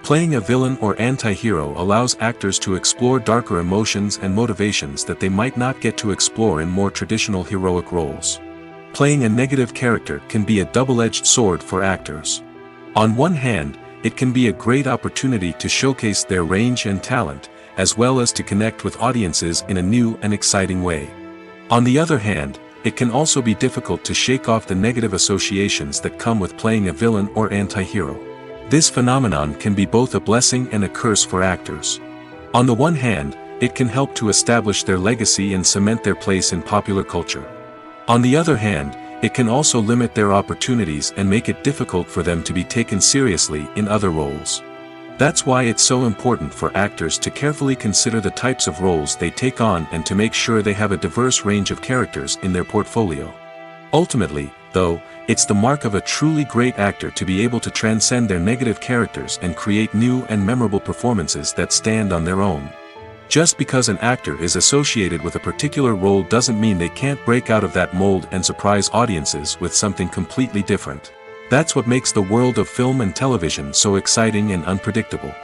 Playing a villain or anti-hero allows actors to explore darker emotions and motivations that they might not get to explore in more traditional heroic roles. Playing a negative character can be a double-edged sword for actors. On one hand, it can be a great opportunity to showcase their range and talent, as well as to connect with audiences in a new and exciting way. On the other hand, it can also be difficult to shake off the negative associations that come with playing a villain or anti-hero. This phenomenon can be both a blessing and a curse for actors. On the one hand, it can help to establish their legacy and cement their place in popular culture. On the other hand, it can also limit their opportunities and make it difficult for them to be taken seriously in other roles. That's why it's so important for actors to carefully consider the types of roles they take on and to make sure they have a diverse range of characters in their portfolio. Ultimately, though, it's the mark of a truly great actor to be able to transcend their negative characters and create new and memorable performances that stand on their own. Just because an actor is associated with a particular role doesn't mean they can't break out of that mold and surprise audiences with something completely different. That's what makes the world of film and television so exciting and unpredictable.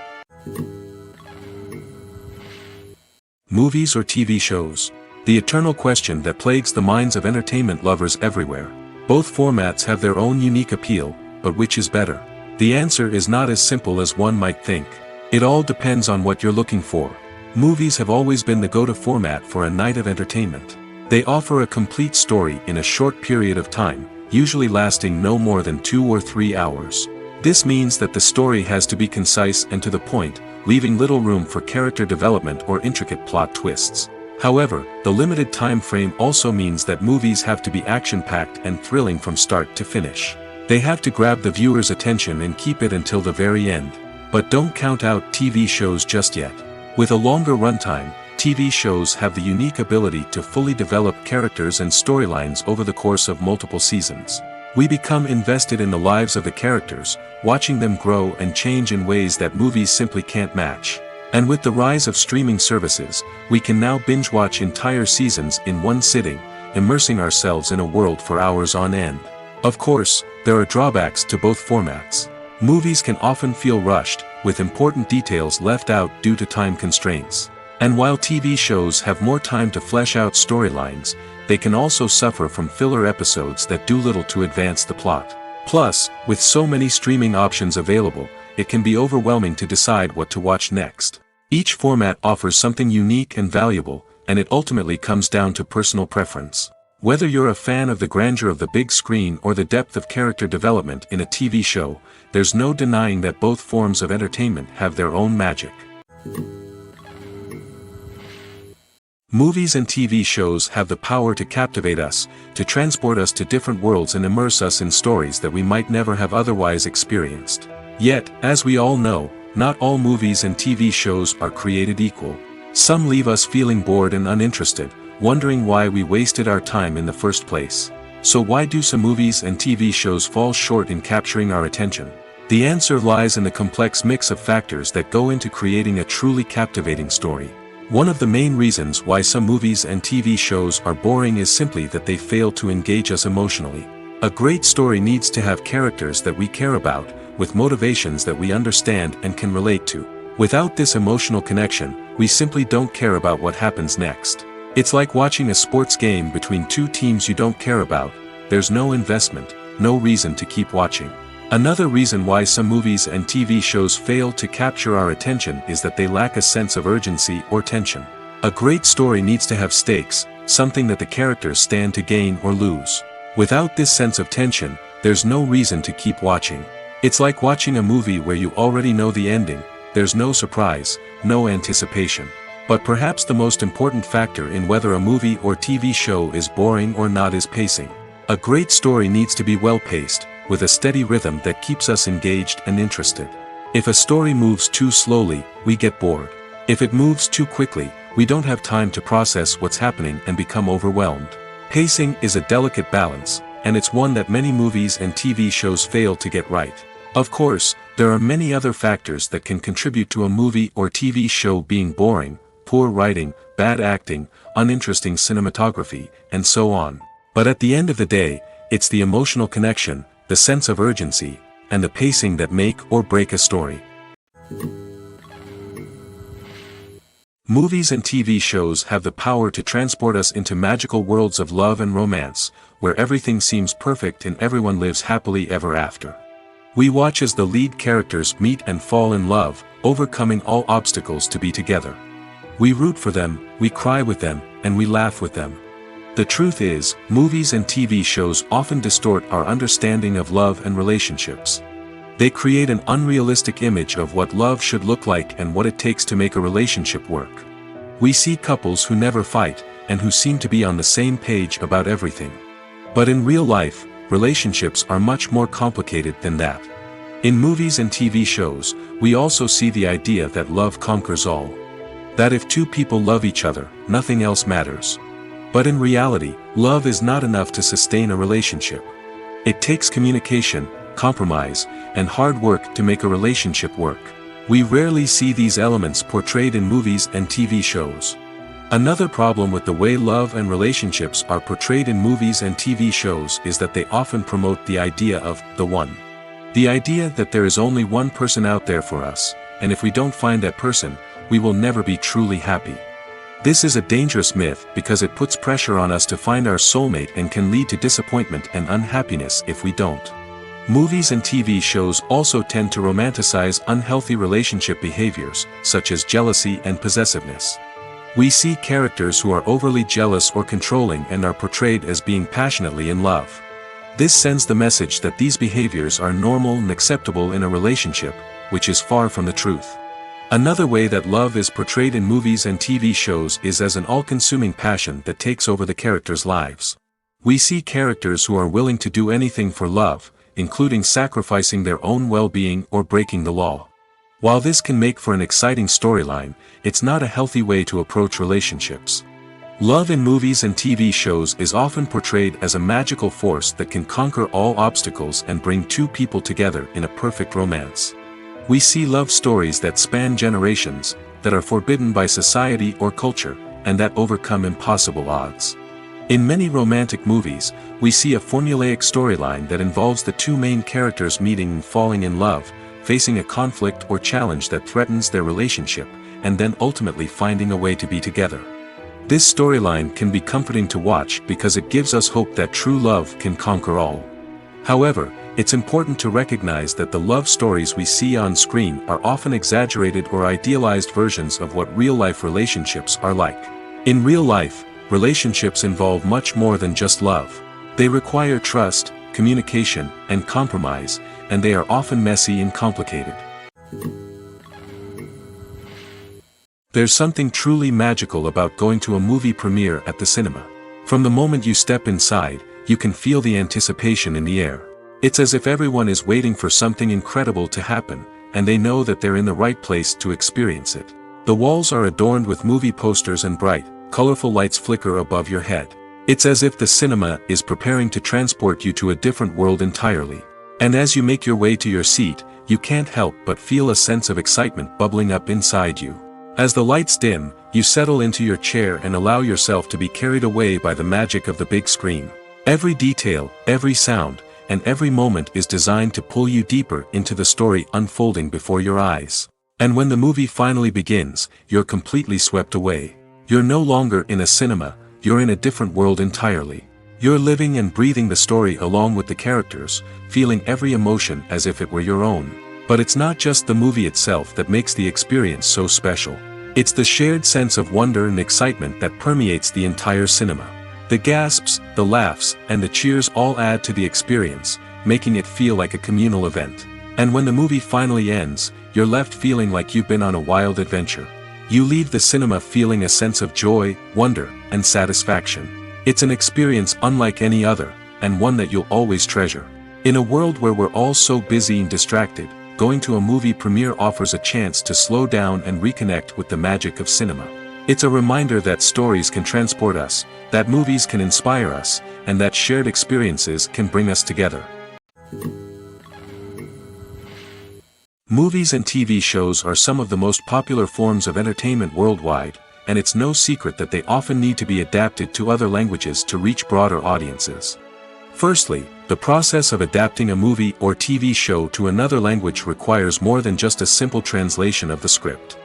Movies or TV shows? The eternal question that plagues the minds of entertainment lovers everywhere. Both formats have their own unique appeal, but which is better? The answer is not as simple as one might think. It all depends on what you're looking for. Movies have always been the go-to format for a night of entertainment. They offer a complete story in a short period of time, usually lasting no more than 2 or 3 hours. This means that the story has to be concise and to the point, leaving little room for character development or intricate plot twists. However, the limited time frame also means that movies have to be action-packed and thrilling from start to finish. They have to grab the viewer's attention and keep it until the very end. But don't count out TV shows just yet. With a longer runtime, TV shows have the unique ability to fully develop characters and storylines over the course of multiple seasons. We become invested in the lives of the characters, watching them grow and change in ways that movies simply can't match. And with the rise of streaming services, we can now binge-watch entire seasons in one sitting, immersing ourselves in a world for hours on end. Of course, there are drawbacks to both formats. Movies can often feel rushed, with important details left out due to time constraints. And while TV shows have more time to flesh out storylines, they can also suffer from filler episodes that do little to advance the plot. Plus, with so many streaming options available, it can be overwhelming to decide what to watch next. Each format offers something unique and valuable, and it ultimately comes down to personal preference. Whether you're a fan of the grandeur of the big screen or the depth of character development in a TV show, there's no denying that both forms of entertainment have their own magic. Movies and TV shows have the power to captivate us, to transport us to different worlds and immerse us in stories that we might never have otherwise experienced. Yet, as we all know, not all movies and TV shows are created equal. Some leave us feeling bored and uninterested, wondering why we wasted our time in the first place. So why do some movies and TV shows fall short in capturing our attention? The answer lies in the complex mix of factors that go into creating a truly captivating story. One of the main reasons why some movies and TV shows are boring is simply that they fail to engage us emotionally. A great story needs to have characters that we care about, with motivations that we understand and can relate to. Without this emotional connection, we simply don't care about what happens next. It's like watching a sports game between two teams you don't care about. There's no investment, no reason to keep watching. Another reason why some movies and TV shows fail to capture our attention is that they lack a sense of urgency or tension. A great story needs to have stakes, something that the characters stand to gain or lose. Without this sense of tension, there's no reason to keep watching. It's like watching a movie where you already know the ending. There's no surprise, no anticipation. But perhaps the most important factor in whether a movie or TV show is boring or not is pacing. A great story needs to be well-paced, with a steady rhythm that keeps us engaged and interested. If a story moves too slowly, we get bored. If it moves too quickly, we don't have time to process what's happening and become overwhelmed. Pacing is a delicate balance, and it's one that many movies and TV shows fail to get right. Of course, there are many other factors that can contribute to a movie or TV show being boring: poor writing, bad acting, uninteresting cinematography, and so on. But at the end of the day, it's the emotional connection, the sense of urgency, and the pacing that make or break a story. Movies and TV shows have the power to transport us into magical worlds of love and romance, where everything seems perfect and everyone lives happily ever after. We watch as the lead characters meet and fall in love, overcoming all obstacles to be together. We root for them, we cry with them, and we laugh with them. The truth is, movies and TV shows often distort our understanding of love and relationships. They create an unrealistic image of what love should look like and what it takes to make a relationship work. We see couples who never fight, and who seem to be on the same page about everything. But in real life, relationships are much more complicated than that. In movies and TV shows, we also see the idea that love conquers all. That if two people love each other, nothing else matters. But in reality, love is not enough to sustain a relationship. It takes communication, compromise, and hard work to make a relationship work. We rarely see these elements portrayed in movies and TV shows. Another problem with the way love and relationships are portrayed in movies and TV shows is that they often promote the idea of the one. The idea that there is only one person out there for us, and if we don't find that person, we will never be truly happy. This is a dangerous myth because it puts pressure on us to find our soulmate and can lead to disappointment and unhappiness if we don't. Movies and TV shows also tend to romanticize unhealthy relationship behaviors, such as jealousy and possessiveness. We see characters who are overly jealous or controlling and are portrayed as being passionately in love. This sends the message that these behaviors are normal and acceptable in a relationship, which is far from the truth. Another way that love is portrayed in movies and TV shows is as an all-consuming passion that takes over the characters' lives. We see characters who are willing to do anything for love, including sacrificing their own well-being or breaking the law. While this can make for an exciting storyline, it's not a healthy way to approach relationships. Love in movies and TV shows is often portrayed as a magical force that can conquer all obstacles and bring two people together in a perfect romance. We see love stories that span generations, that are forbidden by society or culture, and that overcome impossible odds. In many romantic movies, we see a formulaic storyline that involves the two main characters meeting and falling in love, facing a conflict or challenge that threatens their relationship, and then ultimately finding a way to be together. This storyline can be comforting to watch because it gives us hope that true love can conquer all. However, it's important to recognize that the love stories we see on screen are often exaggerated or idealized versions of what real-life relationships are like. In real life, relationships involve much more than just love. They require trust, communication, and compromise, and they are often messy and complicated. There's something truly magical about going to a movie premiere at the cinema. From the moment you step inside, you can feel the anticipation in the air. It's as if everyone is waiting for something incredible to happen, and they know that they're in the right place to experience it. The walls are adorned with movie posters and bright, colorful lights flicker above your head. It's as if the cinema is preparing to transport you to a different world entirely. And as you make your way to your seat, you can't help but feel a sense of excitement bubbling up inside you. As the lights dim, you settle into your chair and allow yourself to be carried away by the magic of the big screen. Every detail, every sound, and every moment is designed to pull you deeper into the story unfolding before your eyes. And when the movie finally begins, you're completely swept away. You're no longer in a cinema, you're in a different world entirely. You're living and breathing the story along with the characters, feeling every emotion as if it were your own. But it's not just the movie itself that makes the experience so special. It's the shared sense of wonder and excitement that permeates the entire cinema. The gasps, the laughs, and the cheers all add to the experience, making it feel like a communal event. And when the movie finally ends, you're left feeling like you've been on a wild adventure. You leave the cinema feeling a sense of joy, wonder, and satisfaction. It's an experience unlike any other, and one that you'll always treasure. In a world where we're all so busy and distracted, going to a movie premiere offers a chance to slow down and reconnect with the magic of cinema. It's a reminder that stories can transport us, that movies can inspire us, and that shared experiences can bring us together. Movies and TV shows are some of the most popular forms of entertainment worldwide, and it's no secret that they often need to be adapted to other languages to reach broader audiences. Firstly, the process of adapting a movie or TV show to another language requires more than just a simple translation of the script.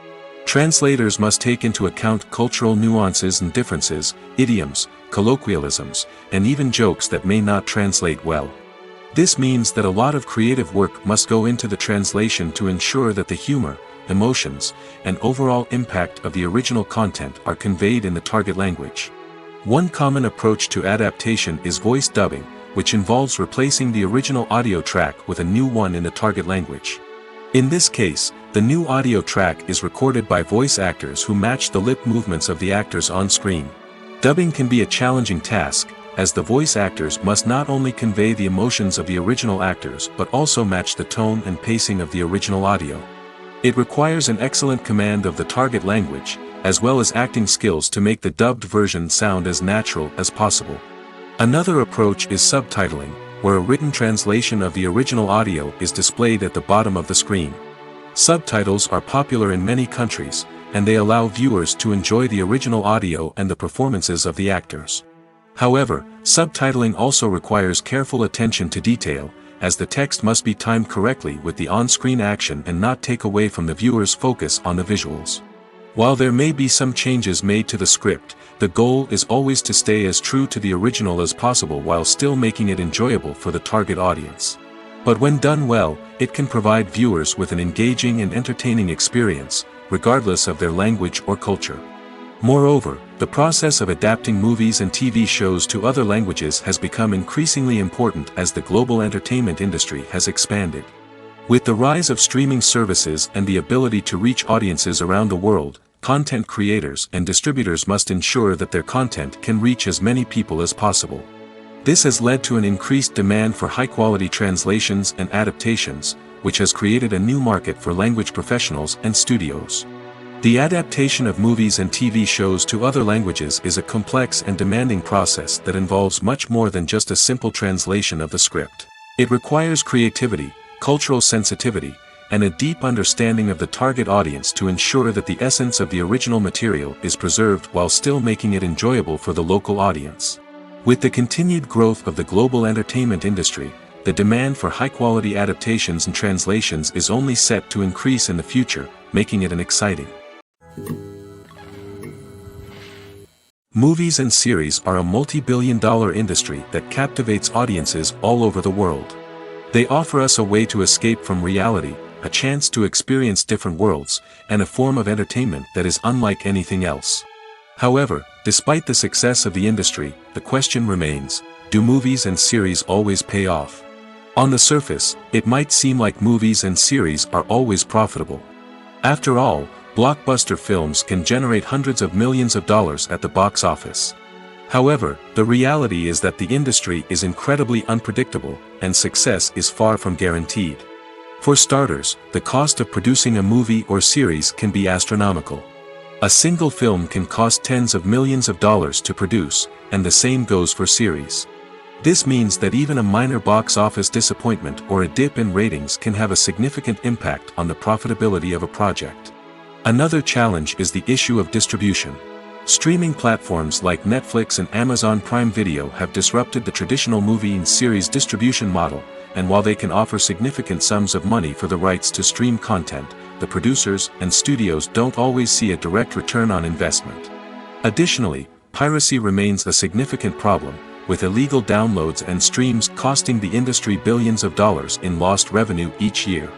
Translators must take into account cultural nuances and differences, idioms, colloquialisms, and even jokes that may not translate well. This means that a lot of creative work must go into the translation to ensure that the humor, emotions, and overall impact of the original content are conveyed in the target language. One common approach to adaptation is voice dubbing, which involves replacing the original audio track with a new one in the target language. In this case, the new audio track is recorded by voice actors who match the lip movements of the actors on screen. Dubbing can be a challenging task, as the voice actors must not only convey the emotions of the original actors but also match the tone and pacing of the original audio. It requires an excellent command of the target language, as well as acting skills to make the dubbed version sound as natural as possible. Another approach is subtitling, where a written translation of the original audio is displayed at the bottom of the screen. Subtitles are popular in many countries, and they allow viewers to enjoy the original audio and the performances of the actors. However, subtitling also requires careful attention to detail, as the text must be timed correctly with the on-screen action and not take away from the viewer's focus on the visuals. While there may be some changes made to the script, the goal is always to stay as true to the original as possible while still making it enjoyable for the target audience. But when done well, it can provide viewers with an engaging and entertaining experience, regardless of their language or culture. Moreover, the process of adapting movies and TV shows to other languages has become increasingly important as the global entertainment industry has expanded. With the rise of streaming services and the ability to reach audiences around the world, content creators and distributors must ensure that their content can reach as many people as possible. This has led to an increased demand for high-quality translations and adaptations, which has created a new market for language professionals and studios. The adaptation of movies and TV shows to other languages is a complex and demanding process that involves much more than just a simple translation of the script. It requires creativity, cultural sensitivity, and a deep understanding of the target audience to ensure that the essence of the original material is preserved while still making it enjoyable for the local audience. With the continued growth of the global entertainment industry, the demand for high-quality adaptations and translations is only set to increase in the future, making it an exciting. Movies and series are a multi-billion-dollar industry that captivates audiences all over the world. They offer us a way to escape from reality, a chance to experience different worlds, and a form of entertainment that is unlike anything else. However, despite the success of the industry, the question remains, do movies and series always pay off? On the surface, it might seem like movies and series are always profitable. After all, blockbuster films can generate hundreds of millions of dollars at the box office. However, the reality is that the industry is incredibly unpredictable, and success is far from guaranteed. For starters, the cost of producing a movie or series can be astronomical. A single film can cost tens of millions of dollars to produce, and the same goes for series. This means that even a minor box office disappointment or a dip in ratings can have a significant impact on the profitability of a project. Another challenge is the issue of distribution. Streaming platforms like Netflix and Amazon Prime Video have disrupted the traditional movie and series distribution model, and while they can offer significant sums of money for the rights to stream content, the producers and studios don't always see a direct return on investment. Additionally, piracy remains a significant problem, with illegal downloads and streams costing the industry billions of dollars in lost revenue each year.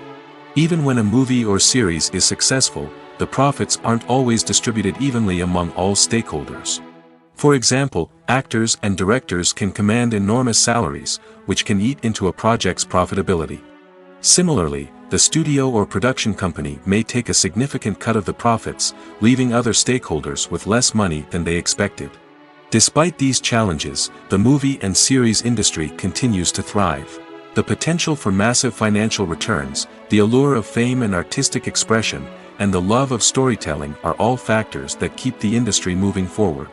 Even when a movie or series is successful, the profits aren't always distributed evenly among all stakeholders. For example, actors and directors can command enormous salaries, which can eat into a project's profitability. Similarly, the studio or production company may take a significant cut of the profits, leaving other stakeholders with less money than they expected. Despite these challenges, the movie and series industry continues to thrive. The potential for massive financial returns, the allure of fame and artistic expression, and the love of storytelling are all factors that keep the industry moving forward.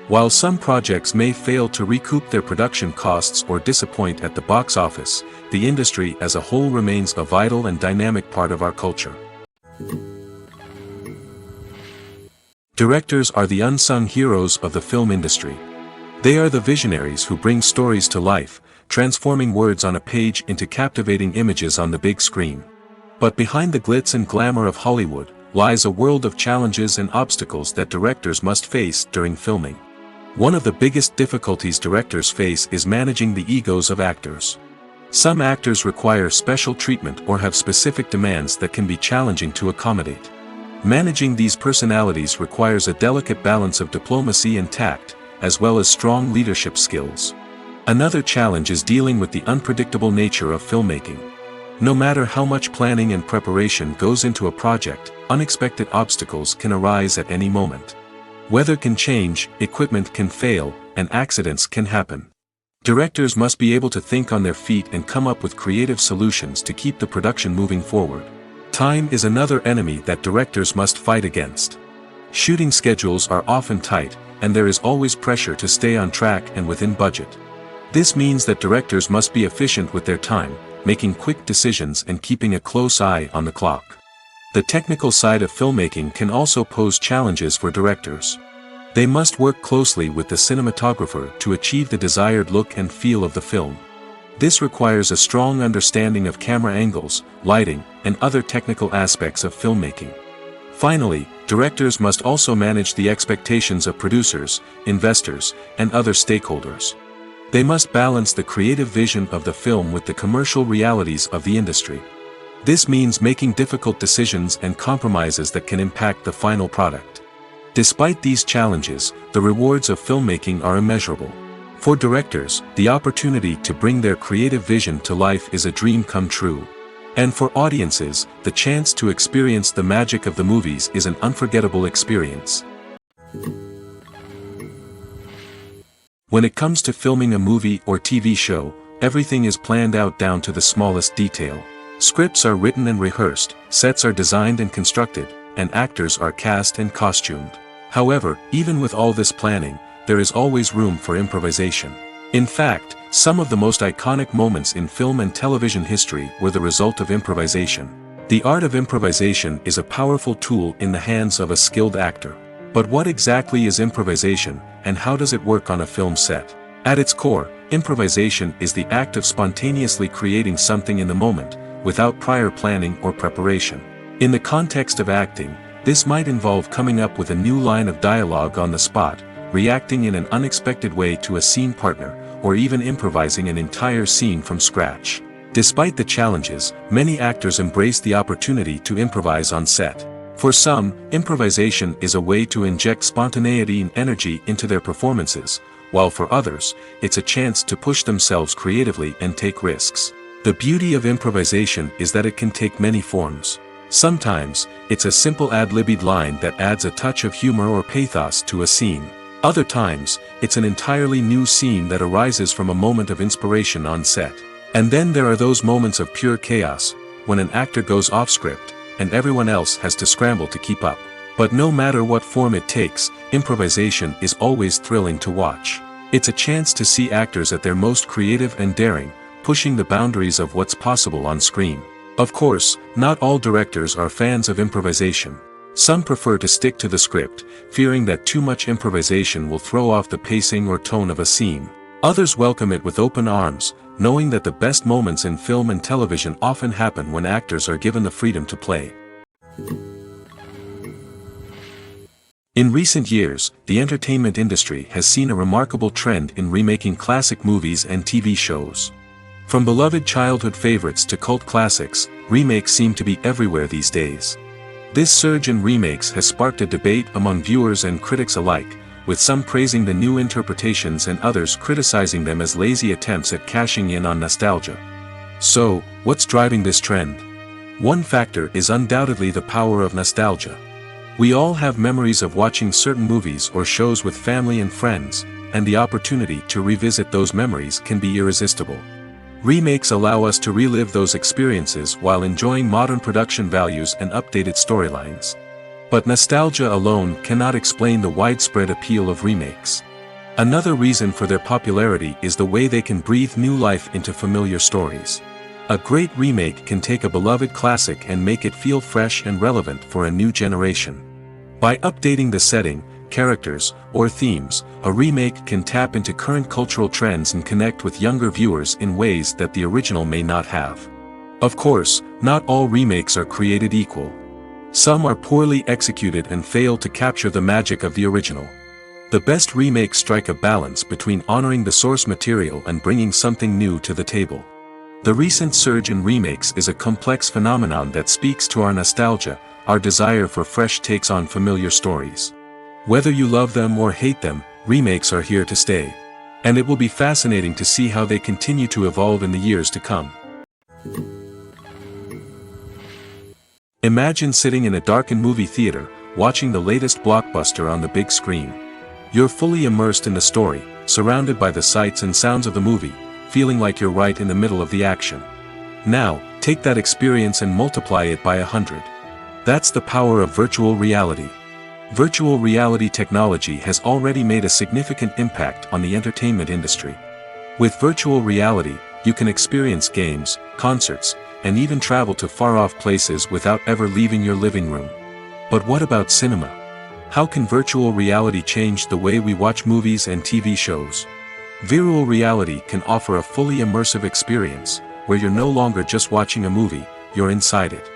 While some projects may fail to recoup their production costs or disappoint at the box office, the industry as a whole remains a vital and dynamic part of our culture. Directors are the unsung heroes of the film industry. They are the visionaries who bring stories to life, transforming words on a page into captivating images on the big screen. But behind the glitz and glamour of Hollywood, lies a world of challenges and obstacles that directors must face during filming. One of the biggest difficulties directors face is managing the egos of actors. Some actors require special treatment or have specific demands that can be challenging to accommodate. Managing these personalities requires a delicate balance of diplomacy and tact, as well as strong leadership skills. Another challenge is dealing with the unpredictable nature of filmmaking. No matter how much planning and preparation goes into a project, unexpected obstacles can arise at any moment. Weather can change, equipment can fail, and accidents can happen. Directors must be able to think on their feet and come up with creative solutions to keep the production moving forward. Time is another enemy that directors must fight against. Shooting schedules are often tight, and there is always pressure to stay on track and within budget. This means that directors must be efficient with their time, making quick decisions and keeping a close eye on the clock. The technical side of filmmaking can also pose challenges for directors. They must work closely with the cinematographer to achieve the desired look and feel of the film. This requires a strong understanding of camera angles, lighting, and other technical aspects of filmmaking. Finally, directors must also manage the expectations of producers, investors, and other stakeholders. They must balance the creative vision of the film with the commercial realities of the industry. This means making difficult decisions and compromises that can impact the final product. Despite these challenges, the rewards of filmmaking are immeasurable. For directors, the opportunity to bring their creative vision to life is a dream come true. And for audiences, the chance to experience the magic of the movies is an unforgettable experience. When it comes to filming a movie or TV show, everything is planned out down to the smallest detail. Scripts are written and rehearsed, sets are designed and constructed, and actors are cast and costumed. However, even with all this planning, there is always room for improvisation. In fact, some of the most iconic moments in film and television history were the result of improvisation. The art of improvisation is a powerful tool in the hands of a skilled actor. But what exactly is improvisation, and how does it work on a film set? At its core, improvisation is the act of spontaneously creating something in the moment, without prior planning or preparation. In the context of acting, this might involve coming up with a new line of dialogue on the spot, reacting in an unexpected way to a scene partner, or even improvising an entire scene from scratch. Despite the challenges, many actors embrace the opportunity to improvise on set. For some, improvisation is a way to inject spontaneity and energy into their performances, while for others, it's a chance to push themselves creatively and take risks. The beauty of improvisation is that it can take many forms. Sometimes, it's a simple ad-libbed line that adds a touch of humor or pathos to a scene. Other times, it's an entirely new scene that arises from a moment of inspiration on set. And then there are those moments of pure chaos, when an actor goes off script, and everyone else has to scramble to keep up. But no matter what form it takes, improvisation is always thrilling to watch. It's a chance to see actors at their most creative and daring, pushing the boundaries of what's possible on screen. Of course, not all directors are fans of improvisation. Some prefer to stick to the script, fearing that too much improvisation will throw off the pacing or tone of a scene. Others welcome it with open arms, knowing that the best moments in film and television often happen when actors are given the freedom to play. In recent years, the entertainment industry has seen a remarkable trend in remaking classic movies and TV shows. From beloved childhood favorites to cult classics, remakes seem to be everywhere these days. This surge in remakes has sparked a debate among viewers and critics alike, with some praising the new interpretations and others criticizing them as lazy attempts at cashing in on nostalgia. So, what's driving this trend? One factor is undoubtedly the power of nostalgia. We all have memories of watching certain movies or shows with family and friends, and the opportunity to revisit those memories can be irresistible. Remakes allow us to relive those experiences while enjoying modern production values and updated storylines. But nostalgia alone cannot explain the widespread appeal of remakes. Another reason for their popularity is the way they can breathe new life into familiar stories. A great remake can take a beloved classic and make it feel fresh and relevant for a new generation. By updating the setting, characters, or themes, a remake can tap into current cultural trends and connect with younger viewers in ways that the original may not have. Of course, not all remakes are created equal. Some are poorly executed and fail to capture the magic of the original. The best remakes strike a balance between honoring the source material and bringing something new to the table. The recent surge in remakes is a complex phenomenon that speaks to our nostalgia, our desire for fresh takes on familiar stories. Whether you love them or hate them, remakes are here to stay. And it will be fascinating to see how they continue to evolve in the years to come. Imagine sitting in a darkened movie theater, watching the latest blockbuster on the big screen. You're fully immersed in the story, surrounded by the sights and sounds of the movie, feeling like you're right in the middle of the action. Now, take that experience and multiply it by 100. That's the power of virtual reality. Virtual reality technology has already made a significant impact on the entertainment industry. With virtual reality, you can experience games, concerts, and even travel to far-off places without ever leaving your living room. But what about cinema? How can virtual reality change the way we watch movies and TV shows? Virtual reality can offer a fully immersive experience, where you're no longer just watching a movie, you're inside it.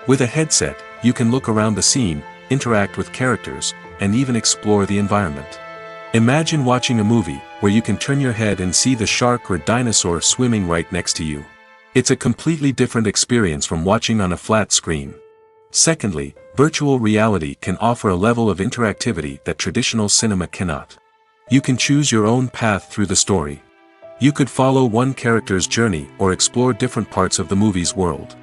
With a headset, you can look around the scene, interact with characters, and even explore the environment. Imagine watching a movie where you can turn your head and see the shark or dinosaur swimming right next to you. It's a completely different experience from watching on a flat screen. Secondly, virtual reality can offer a level of interactivity that traditional cinema cannot. You can choose your own path through the story. You could follow one character's journey or explore different parts of the movie's world.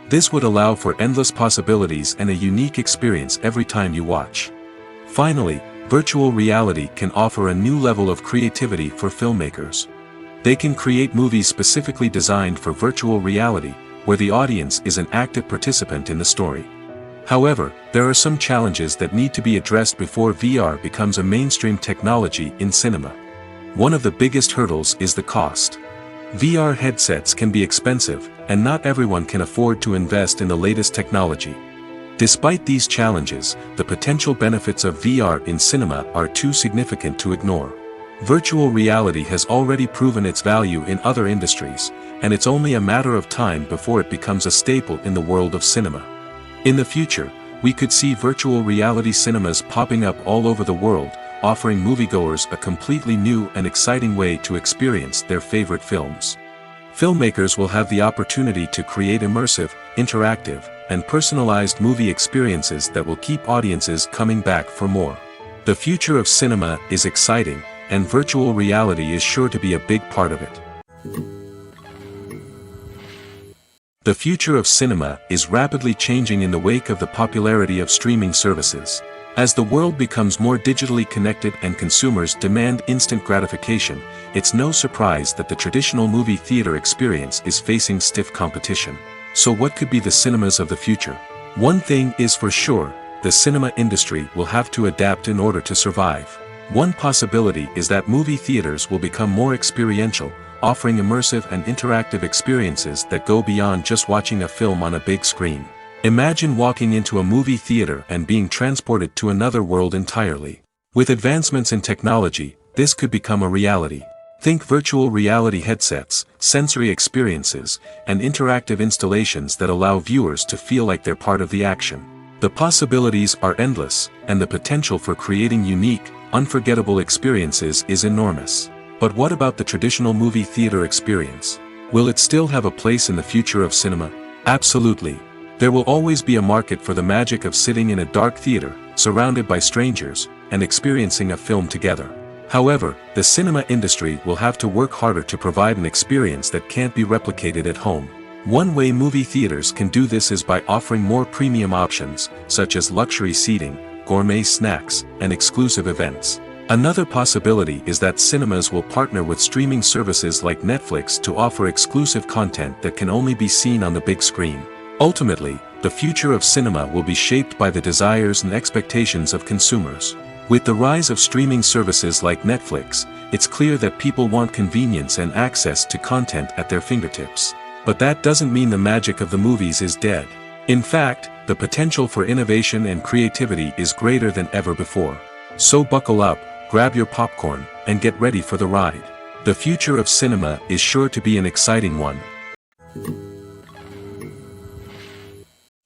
This would allow for endless possibilities and a unique experience every time you watch. Finally, virtual reality can offer a new level of creativity for filmmakers. They can create movies specifically designed for virtual reality, where the audience is an active participant in the story. However, there are some challenges that need to be addressed before VR becomes a mainstream technology in cinema. One of the biggest hurdles is the cost. VR headsets can be expensive, and not everyone can afford to invest in the latest technology. Despite these challenges, the potential benefits of VR in cinema are too significant to ignore. Virtual reality has already proven its value in other industries, and it's only a matter of time before it becomes a staple in the world of cinema. In the future, we could see virtual reality cinemas popping up all over the world, offering moviegoers a completely new and exciting way to experience their favorite films. Filmmakers will have the opportunity to create immersive, interactive, and personalized movie experiences that will keep audiences coming back for more. The future of cinema is exciting, and virtual reality is sure to be a big part of it. The future of cinema is rapidly changing in the wake of the popularity of streaming services. As the world becomes more digitally connected and consumers demand instant gratification, it's no surprise that the traditional movie theater experience is facing stiff competition. So what could be the cinemas of the future? One thing is for sure, the cinema industry will have to adapt in order to survive. One possibility is that movie theaters will become more experiential, offering immersive and interactive experiences that go beyond just watching a film on a big screen. Imagine walking into a movie theater and being transported to another world entirely. With advancements in technology, this could become a reality. Think virtual reality headsets, sensory experiences, and interactive installations that allow viewers to feel like they're part of the action. The possibilities are endless, and the potential for creating unique, unforgettable experiences is enormous. But what about the traditional movie theater experience? Will it still have a place in the future of cinema? Absolutely. There will always be a market for the magic of sitting in a dark theater, surrounded by strangers, and experiencing a film together. However, the cinema industry will have to work harder to provide an experience that can't be replicated at home. One way movie theaters can do this is by offering more premium options, such as luxury seating, gourmet snacks, and exclusive events. Another possibility is that cinemas will partner with streaming services like Netflix to offer exclusive content that can only be seen on the big screen. Ultimately, the future of cinema will be shaped by the desires and expectations of consumers. With the rise of streaming services like Netflix, it's clear that people want convenience and access to content at their fingertips. But that doesn't mean the magic of the movies is dead. In fact, the potential for innovation and creativity is greater than ever before. So buckle up, grab your popcorn, and get ready for the ride. The future of cinema is sure to be an exciting one.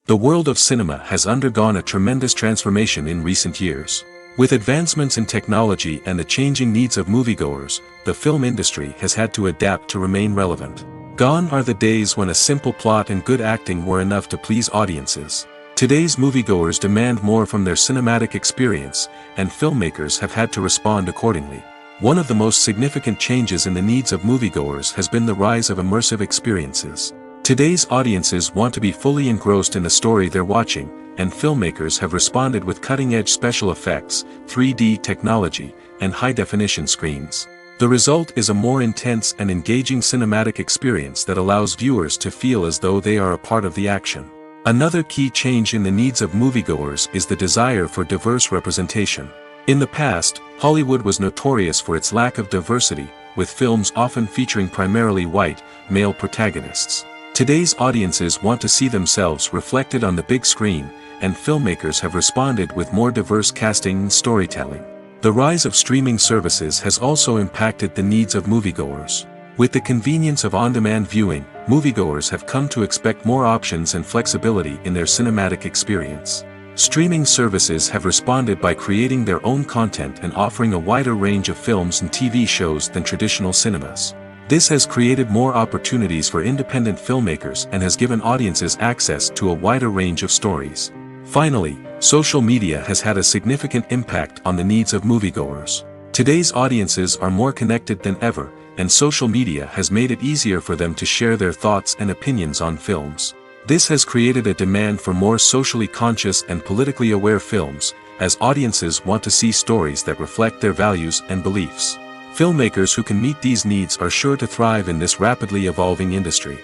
The world of cinema has undergone a tremendous transformation in recent years. With advancements in technology and the changing needs of moviegoers, the film industry has had to adapt to remain relevant. Gone are the days when a simple plot and good acting were enough to please audiences. Today's moviegoers demand more from their cinematic experience, and filmmakers have had to respond accordingly. One of the most significant changes in the needs of moviegoers has been the rise of immersive experiences. Today's audiences want to be fully engrossed in the story they're watching, and filmmakers have responded with cutting-edge special effects, 3D technology, and high-definition screens. The result is a more intense and engaging cinematic experience that allows viewers to feel as though they are a part of the action. Another key change in the needs of moviegoers is the desire for diverse representation. In the past, Hollywood was notorious for its lack of diversity, with films often featuring primarily white, male protagonists. Today's audiences want to see themselves reflected on the big screen, and filmmakers have responded with more diverse casting and storytelling. The rise of streaming services has also impacted the needs of moviegoers. With the convenience of on-demand viewing, moviegoers have come to expect more options and flexibility in their cinematic experience. Streaming services have responded by creating their own content and offering a wider range of films and TV shows than traditional cinemas. This has created more opportunities for independent filmmakers and has given audiences access to a wider range of stories. Finally, social media has had a significant impact on the needs of moviegoers. Today's audiences are more connected than ever, and social media has made it easier for them to share their thoughts and opinions on films. This has created a demand for more socially conscious and politically aware films, as audiences want to see stories that reflect their values and beliefs. Filmmakers who can meet these needs are sure to thrive in this rapidly evolving industry.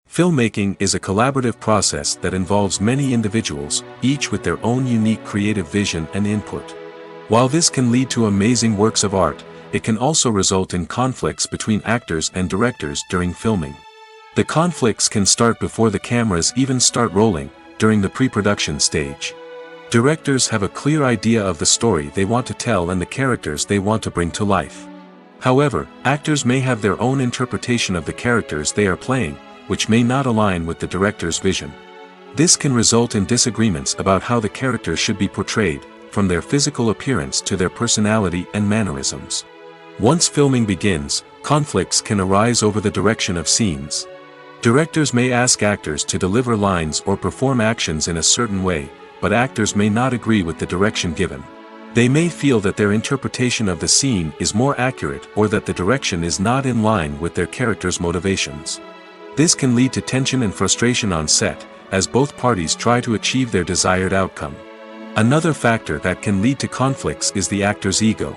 Filmmaking is a collaborative process that involves many individuals, each with their own unique creative vision and input. While this can lead to amazing works of art, it can also result in conflicts between actors and directors during filming. The conflicts can start before the cameras even start rolling, during the pre-production stage. Directors have a clear idea of the story they want to tell and the characters they want to bring to life. However, actors may have their own interpretation of the characters they are playing, which may not align with the director's vision. This can result in disagreements about how the characters should be portrayed, from their physical appearance to their personality and mannerisms. Once filming begins, conflicts can arise over the direction of scenes. Directors may ask actors to deliver lines or perform actions in a certain way, but actors may not agree with the direction given. They may feel that their interpretation of the scene is more accurate or that the direction is not in line with their character's motivations. This can lead to tension and frustration on set, as both parties try to achieve their desired outcome. Another factor that can lead to conflicts is the actor's ego.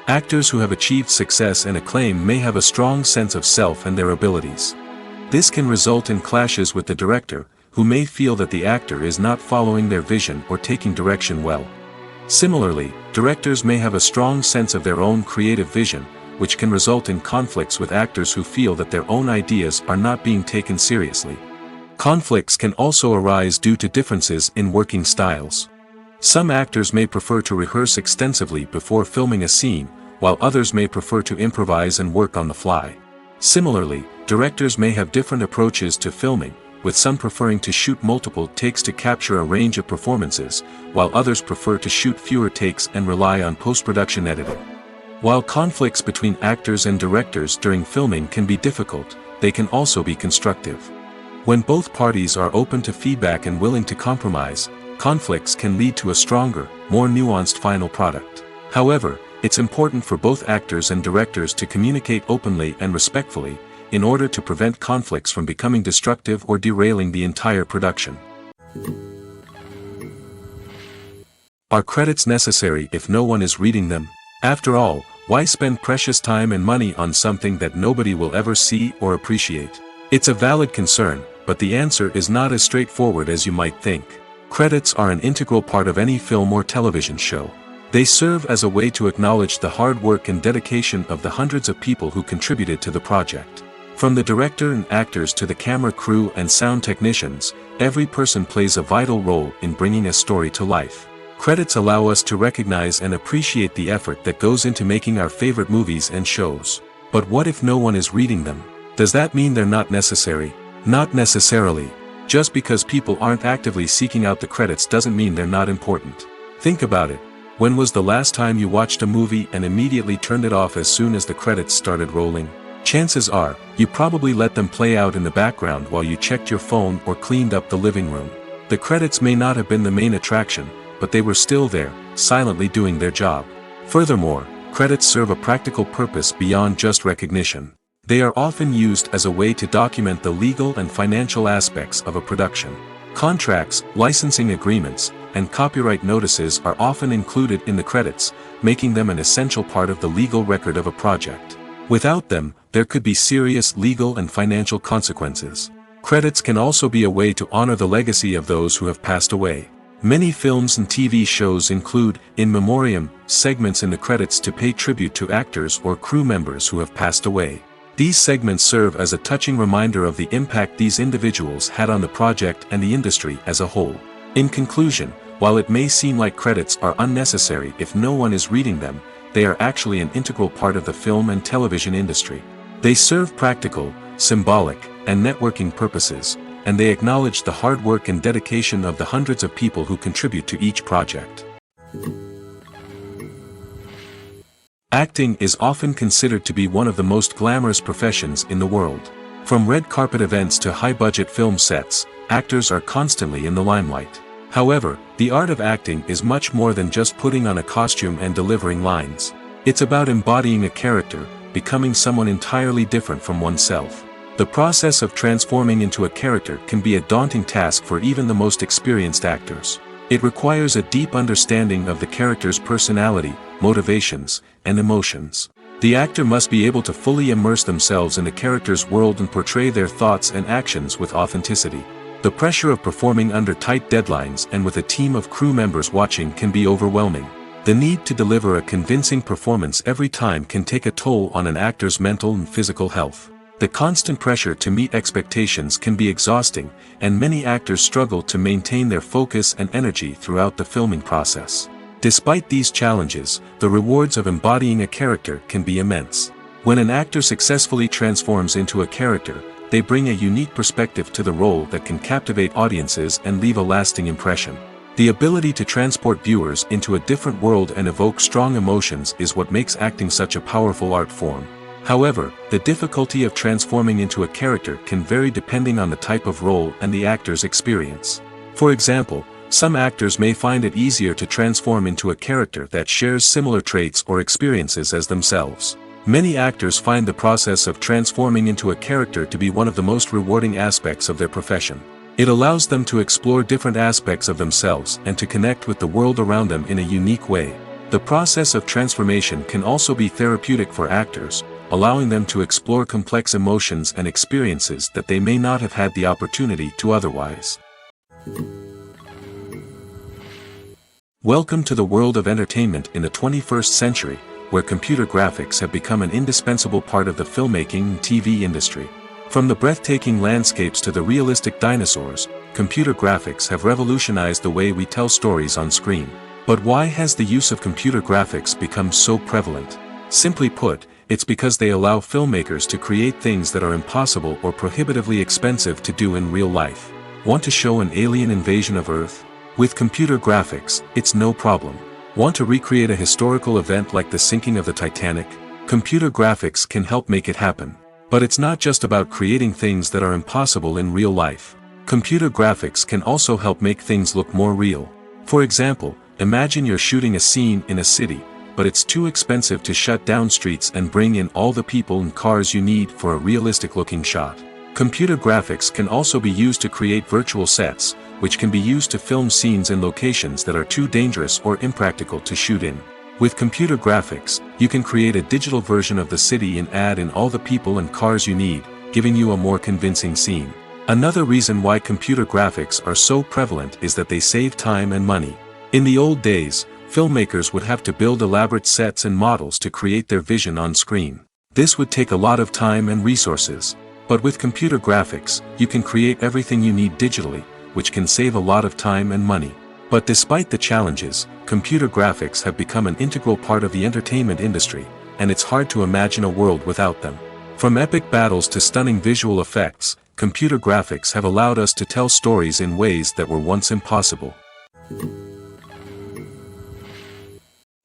Actors who have achieved success and acclaim may have a strong sense of self and their abilities. This can result in clashes with the director, who may feel that the actor is not following their vision or taking direction well. Similarly, directors may have a strong sense of their own creative vision, which can result in conflicts with actors who feel that their own ideas are not being taken seriously. Conflicts can also arise due to differences in working styles. Some actors may prefer to rehearse extensively before filming a scene, while others may prefer to improvise and work on the fly. Similarly, directors may have different approaches to filming, with some preferring to shoot multiple takes to capture a range of performances, while others prefer to shoot fewer takes and rely on post-production editing. While conflicts between actors and directors during filming can be difficult, they can also be constructive. When both parties are open to feedback and willing to compromise, conflicts can lead to a stronger, more nuanced final product. However, it's important for both actors and directors to communicate openly and respectfully, in order to prevent conflicts from becoming destructive or derailing the entire production. Are credits necessary if no one is reading them? After all, why spend precious time and money on something that nobody will ever see or appreciate? It's a valid concern, but the answer is not as straightforward as you might think. Credits are an integral part of any film or television show. They serve as a way to acknowledge the hard work and dedication of the hundreds of people who contributed to the project. From the director and actors to the camera crew and sound technicians, every person plays a vital role in bringing a story to life. Credits allow us to recognize and appreciate the effort that goes into making our favorite movies and shows. But what if no one is reading them? Does that mean they're not necessary? Not necessarily. Just because people aren't actively seeking out the credits doesn't mean they're not important. Think about it. When was the last time you watched a movie and immediately turned it off as soon as the credits started rolling? Chances are, you probably let them play out in the background while you checked your phone or cleaned up the living room. The credits may not have been the main attraction, but they were still there, silently doing their job. Furthermore, credits serve a practical purpose beyond just recognition. They are often used as a way to document the legal and financial aspects of a production. Contracts, licensing agreements, and copyright notices are often included in the credits, making them an essential part of the legal record of a project. Without them, there could be serious legal and financial consequences. Credits can also be a way to honor the legacy of those who have passed away. Many films and TV shows include, in memoriam, segments in the credits to pay tribute to actors or crew members who have passed away. These segments serve as a touching reminder of the impact these individuals had on the project and the industry as a whole. In conclusion, while it may seem like credits are unnecessary if no one is reading them, they are actually an integral part of the film and television industry. They serve practical, symbolic, and networking purposes, and they acknowledge the hard work and dedication of the hundreds of people who contribute to each project. Acting is often considered to be one of the most glamorous professions in the world. From red carpet events to high-budget film sets, actors are constantly in the limelight. However, the art of acting is much more than just putting on a costume and delivering lines. It's about embodying a character, becoming someone entirely different from oneself. The process of transforming into a character can be a daunting task for even the most experienced actors. It requires a deep understanding of the character's personality, motivations, and emotions. The actor must be able to fully immerse themselves in the character's world and portray their thoughts and actions with authenticity. The pressure of performing under tight deadlines and with a team of crew members watching can be overwhelming. The need to deliver a convincing performance every time can take a toll on an actor's mental and physical health. The constant pressure to meet expectations can be exhausting, and many actors struggle to maintain their focus and energy throughout the filming process. Despite these challenges, the rewards of embodying a character can be immense. When an actor successfully transforms into a character, they bring a unique perspective to the role that can captivate audiences and leave a lasting impression. The ability to transport viewers into a different world and evoke strong emotions is what makes acting such a powerful art form. However, the difficulty of transforming into a character can vary depending on the type of role and the actor's experience. For example, some actors may find it easier to transform into a character that shares similar traits or experiences as themselves. Many actors find the process of transforming into a character to be one of the most rewarding aspects of their profession. It allows them to explore different aspects of themselves and to connect with the world around them in a unique way. The process of transformation can also be therapeutic for actors, allowing them to explore complex emotions and experiences that they may not have had the opportunity to otherwise. Welcome to the world of entertainment in the 21st century, where computer graphics have become an indispensable part of the filmmaking and TV industry. From the breathtaking landscapes to the realistic dinosaurs, computer graphics have revolutionized the way we tell stories on screen. But why has the use of computer graphics become so prevalent? Simply put, it's because they allow filmmakers to create things that are impossible or prohibitively expensive to do in real life. Want to show an alien invasion of Earth? With computer graphics, it's no problem. Want to recreate a historical event like the sinking of the Titanic? Computer graphics can help make it happen. But it's not just about creating things that are impossible in real life. Computer graphics can also help make things look more real. For example, imagine you're shooting a scene in a city, but it's too expensive to shut down streets and bring in all the people and cars you need for a realistic-looking shot. Computer graphics can also be used to create virtual sets, which can be used to film scenes in locations that are too dangerous or impractical to shoot in. With computer graphics, you can create a digital version of the city and add in all the people and cars you need, giving you a more convincing scene. Another reason why computer graphics are so prevalent is that they save time and money. In the old days, filmmakers would have to build elaborate sets and models to create their vision on screen. This would take a lot of time and resources. But with computer graphics, you can create everything you need digitally, which can save a lot of time and money. But despite the challenges, computer graphics have become an integral part of the entertainment industry, and it's hard to imagine a world without them. From epic battles to stunning visual effects, computer graphics have allowed us to tell stories in ways that were once impossible.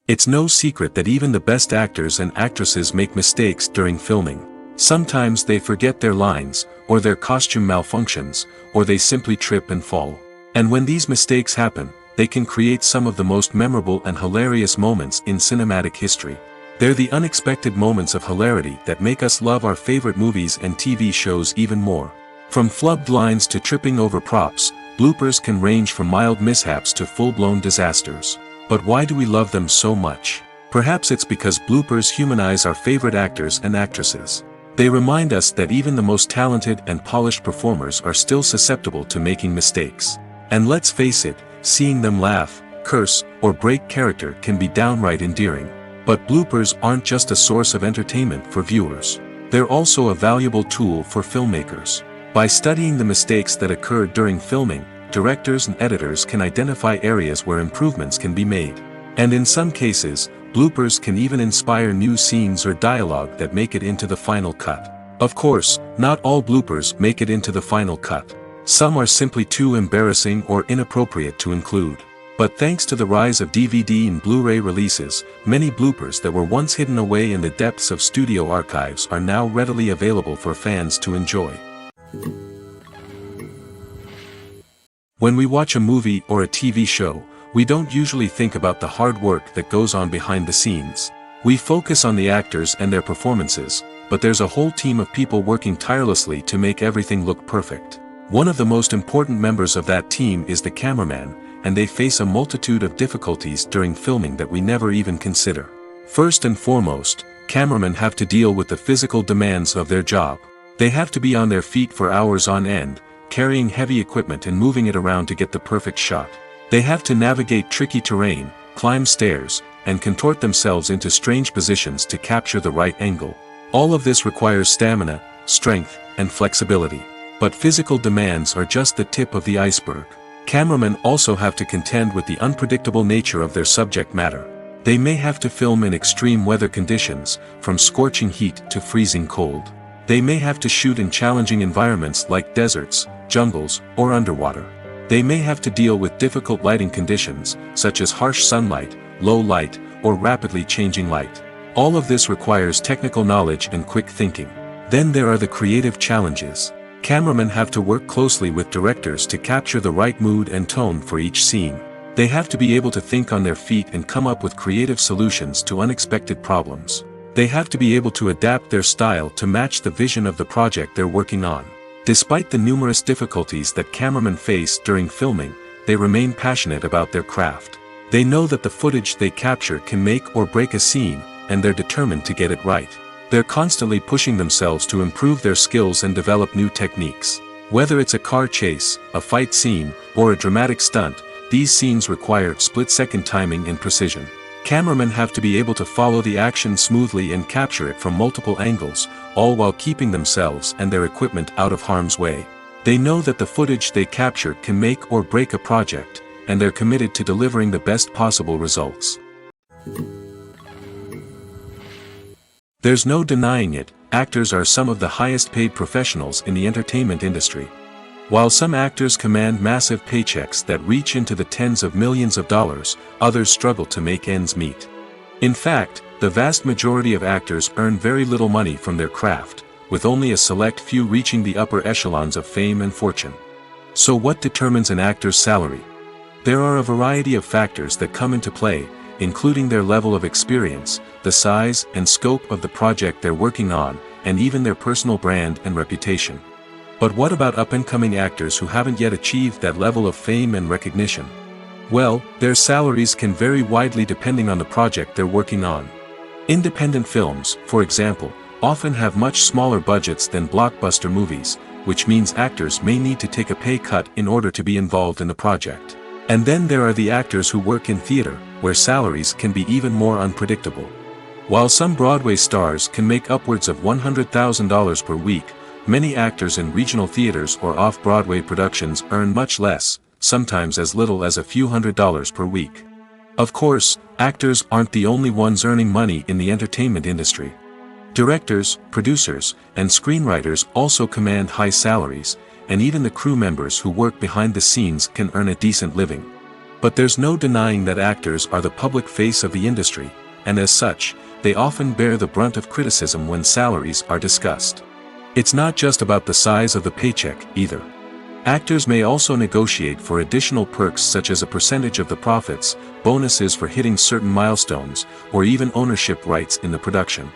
It's no secret that even the best actors and actresses make mistakes during filming. Sometimes they forget their lines, or their costume malfunctions, or they simply trip and fall. And when these mistakes happen, they can create some of the most memorable and hilarious moments in cinematic history. They're the unexpected moments of hilarity that make us love our favorite movies and TV shows even more. From flubbed lines to tripping over props, bloopers can range from mild mishaps to full-blown disasters. But why do we love them so much? Perhaps it's because bloopers humanize our favorite actors and actresses. They remind us that even the most talented and polished performers are still susceptible to making mistakes. And let's face it, seeing them laugh, curse, or break character can be downright endearing. But bloopers aren't just a source of entertainment for viewers. They're also a valuable tool for filmmakers. By studying the mistakes that occurred during filming, directors and editors can identify areas where improvements can be made. And in some cases, bloopers can even inspire new scenes or dialogue that make it into the final cut. Of course, not all bloopers make it into the final cut. Some are simply too embarrassing or inappropriate to include. But thanks to the rise of DVD and Blu-ray releases, many bloopers that were once hidden away in the depths of studio archives are now readily available for fans to enjoy. When we watch a movie or a TV show, we don't usually think about the hard work that goes on behind the scenes. We focus on the actors and their performances, but there's a whole team of people working tirelessly to make everything look perfect. One of the most important members of that team is the cameraman, and they face a multitude of difficulties during filming that we never even consider. First and foremost, cameramen have to deal with the physical demands of their job. They have to be on their feet for hours on end, carrying heavy equipment and moving it around to get the perfect shot. They have to navigate tricky terrain, climb stairs, and contort themselves into strange positions to capture the right angle. All of this requires stamina, strength, and flexibility. But physical demands are just the tip of the iceberg. Cameramen also have to contend with the unpredictable nature of their subject matter. They may have to film in extreme weather conditions, from scorching heat to freezing cold. They may have to shoot in challenging environments like deserts, jungles, or underwater. They may have to deal with difficult lighting conditions, such as harsh sunlight, low light, or rapidly changing light. All of this requires technical knowledge and quick thinking. Then there are the creative challenges. Cameramen have to work closely with directors to capture the right mood and tone for each scene. They have to be able to think on their feet and come up with creative solutions to unexpected problems. They have to be able to adapt their style to match the vision of the project they're working on. Despite the numerous difficulties that cameramen face during filming, they remain passionate about their craft. They know that the footage they capture can make or break a scene, and they're determined to get it right. They're constantly pushing themselves to improve their skills and develop new techniques. Whether it's a car chase, a fight scene, or a dramatic stunt, these scenes require split-second timing and precision. Cameramen have to be able to follow the action smoothly and capture it from multiple angles, all while keeping themselves and their equipment out of harm's way. They know that the footage they capture can make or break a project, and they're committed to delivering the best possible results. There's no denying it, actors are some of the highest paid professionals in the entertainment industry. While some actors command massive paychecks that reach into the tens of millions of dollars, others struggle to make ends meet. In fact, the vast majority of actors earn very little money from their craft, with only a select few reaching the upper echelons of fame and fortune. So what determines an actor's salary? There are a variety of factors that come into play, including their level of experience, the size and scope of the project they're working on, and even their personal brand and reputation. But what about up-and-coming actors who haven't yet achieved that level of fame and recognition? Well, their salaries can vary widely depending on the project they're working on. Independent films, for example, often have much smaller budgets than blockbuster movies, which means actors may need to take a pay cut in order to be involved in the project. And then there are the actors who work in theater, where salaries can be even more unpredictable. While some Broadway stars can make upwards of $100,000 per week, many actors in regional theaters or off-Broadway productions earn much less, sometimes as little as a few $100s per week. Of course, actors aren't the only ones earning money in the entertainment industry. Directors, producers, and screenwriters also command high salaries, and even the crew members who work behind the scenes can earn a decent living. But there's no denying that actors are the public face of the industry, and as such, they often bear the brunt of criticism when salaries are discussed. It's not just about the size of the paycheck, either. Actors may also negotiate for additional perks such as a percentage of the profits, bonuses for hitting certain milestones, or even ownership rights in the production.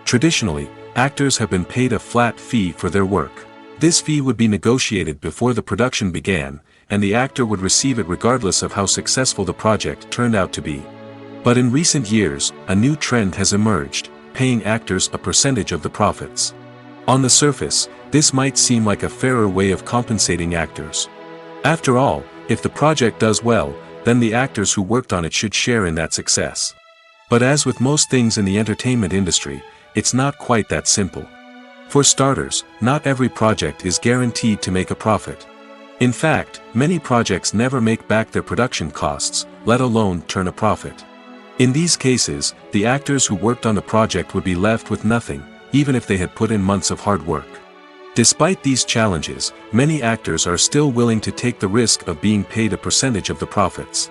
Traditionally, actors have been paid a flat fee for their work. This fee would be negotiated before the production began, and the actor would receive it regardless of how successful the project turned out to be. But in recent years, a new trend has emerged, paying actors a percentage of the profits. On the surface, this might seem like a fairer way of compensating actors. After all, if the project does well, then the actors who worked on it should share in that success. But as with most things in the entertainment industry, it's not quite that simple. For starters, not every project is guaranteed to make a profit. In fact, many projects never make back their production costs, let alone turn a profit. In these cases, the actors who worked on the project would be left with nothing, even if they had put in months of hard work. Despite these challenges, many actors are still willing to take the risk of being paid a percentage of the profits.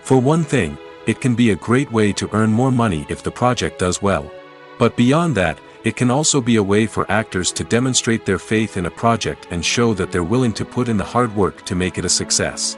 For one thing, it can be a great way to earn more money if the project does well. But beyond that, it can also be a way for actors to demonstrate their faith in a project and show that they're willing to put in the hard work to make it a success.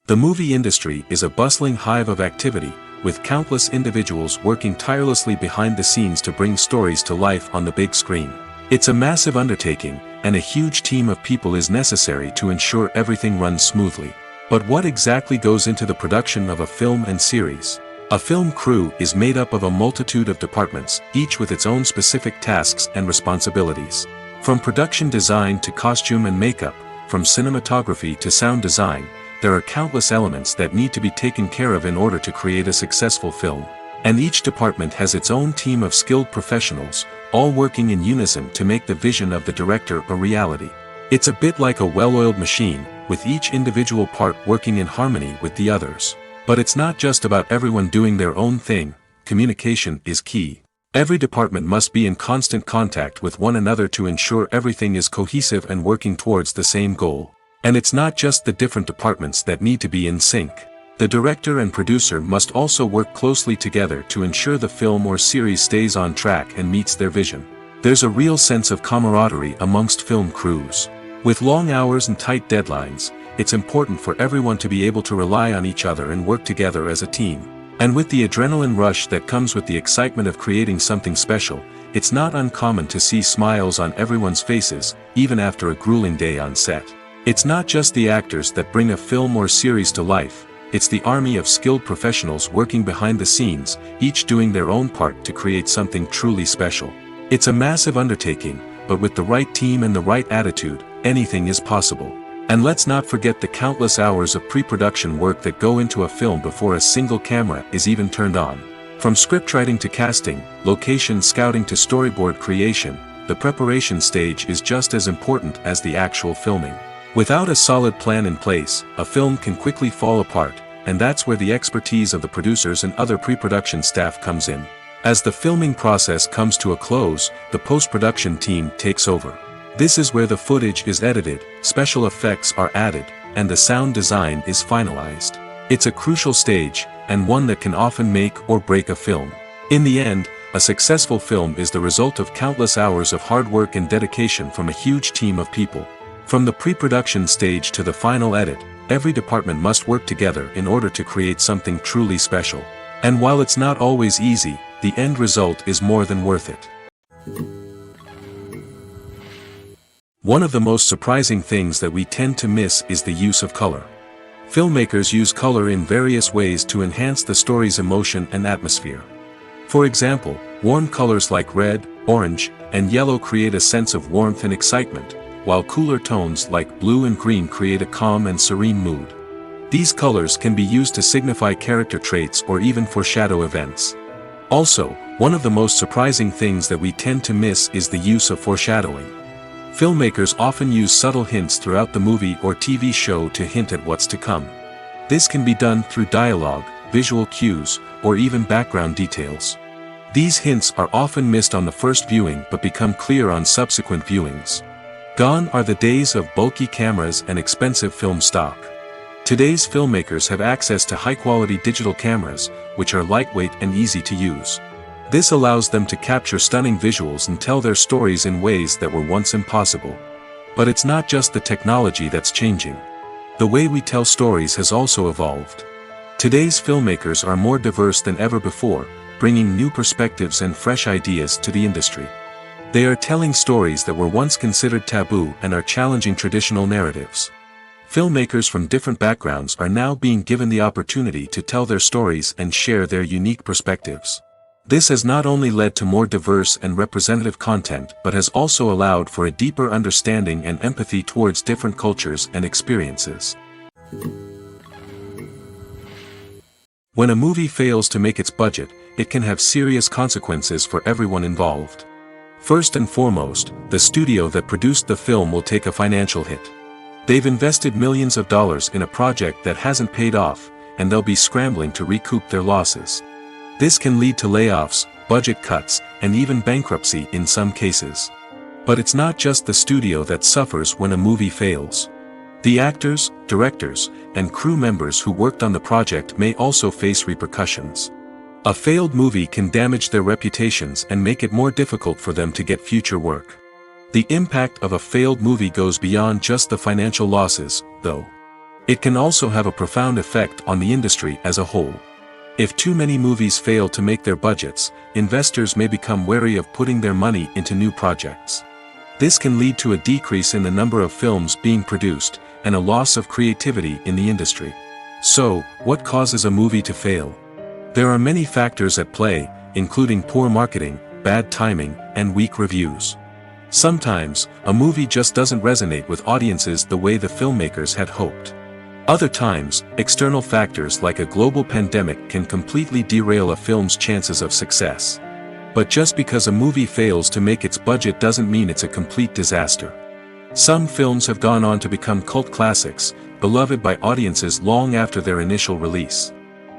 The movie industry is a bustling hive of activity, with countless individuals working tirelessly behind the scenes to bring stories to life on the big screen. It's a massive undertaking, and a huge team of people is necessary to ensure everything runs smoothly. But what exactly goes into the production of a film and series? A film crew is made up of a multitude of departments, each with its own specific tasks and responsibilities. From production design to costume and makeup, from cinematography to sound design, there are countless elements that need to be taken care of in order to create a successful film. And each department has its own team of skilled professionals, all working in unison to make the vision of the director a reality. It's a bit like a well-oiled machine, with each individual part working in harmony with the others. But it's not just about everyone doing their own thing. Communication is key. Every department must be in constant contact with one another to ensure everything is cohesive and working towards the same goal. And it's not just the different departments that need to be in sync. The director and producer must also work closely together to ensure the film or series stays on track and meets their vision. There's a real sense of camaraderie amongst film crews. With long hours and tight deadlines, it's important for everyone to be able to rely on each other and work together as a team. And with the adrenaline rush that comes with the excitement of creating something special, it's not uncommon to see smiles on everyone's faces, even after a grueling day on set. It's not just the actors that bring a film or series to life, it's the army of skilled professionals working behind the scenes, each doing their own part to create something truly special. It's a massive undertaking, but with the right team and the right attitude, anything is possible. And let's not forget the countless hours of pre-production work that go into a film before a single camera is even turned on. From scriptwriting to casting, location scouting to storyboard creation, the preparation stage is just as important as the actual filming. Without a solid plan in place, a film can quickly fall apart, and that's where the expertise of the producers and other pre-production staff comes in. As the filming process comes to a close, the post-production team takes over. This is where the footage is edited, special effects are added, and the sound design is finalized. It's a crucial stage, and one that can often make or break a film. In the end, a successful film is the result of countless hours of hard work and dedication from a huge team of people. From the pre-production stage to the final edit, every department must work together in order to create something truly special. And while it's not always easy, the end result is more than worth it. One of the most surprising things that we tend to miss is the use of color. Filmmakers use color in various ways to enhance the story's emotion and atmosphere. For example, warm colors like red, orange, and yellow create a sense of warmth and excitement, while cooler tones like blue and green create a calm and serene mood. These colors can be used to signify character traits or even foreshadow events. Also, one of the most surprising things that we tend to miss is the use of foreshadowing. Filmmakers often use subtle hints throughout the movie or TV show to hint at what's to come. This can be done through dialogue, visual cues, or even background details. These hints are often missed on the first viewing but become clear on subsequent viewings. Gone are the days of bulky cameras and expensive film stock. Today's filmmakers have access to high-quality digital cameras, which are lightweight and easy to use. This allows them to capture stunning visuals and tell their stories in ways that were once impossible. But it's not just the technology that's changing. The way we tell stories has also evolved. Today's filmmakers are more diverse than ever before, bringing new perspectives and fresh ideas to the industry. They are telling stories that were once considered taboo and are challenging traditional narratives. Filmmakers from different backgrounds are now being given the opportunity to tell their stories and share their unique perspectives. This has not only led to more diverse and representative content but has also allowed for a deeper understanding and empathy towards different cultures and experiences. When a movie fails to make its budget, it can have serious consequences for everyone involved. First and foremost, the studio that produced the film will take a financial hit. They've invested millions of dollars in a project that hasn't paid off, and they'll be scrambling to recoup their losses. This can lead to layoffs, budget cuts, and even bankruptcy in some cases. But it's not just the studio that suffers when a movie fails. The actors, directors, and crew members who worked on the project may also face repercussions. A failed movie can damage their reputations and make it more difficult for them to get future work. The impact of a failed movie goes beyond just the financial losses, though. It can also have a profound effect on the industry as a whole. If too many movies fail to make their budgets, investors may become wary of putting their money into new projects. This can lead to a decrease in the number of films being produced, and a loss of creativity in the industry. So, what causes a movie to fail? There are many factors at play, including poor marketing, bad timing, and weak reviews. Sometimes, a movie just doesn't resonate with audiences the way the filmmakers had hoped. Other times, external factors like a global pandemic can completely derail a film's chances of success. But just because a movie fails to make its budget doesn't mean it's a complete disaster. Some films have gone on to become cult classics, beloved by audiences long after their initial release.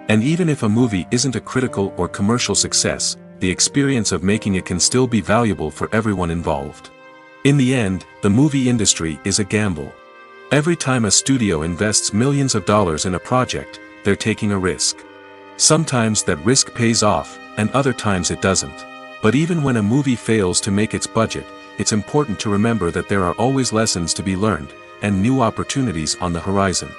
And even if a movie isn't a critical or commercial success, the experience of making it can still be valuable for everyone involved. In the end, the movie industry is a gamble. Every time a studio invests millions of dollars in a project, they're taking a risk. Sometimes that risk pays off, and other times it doesn't. But even when a movie fails to make its budget, it's important to remember that there are always lessons to be learned, and new opportunities on the horizon.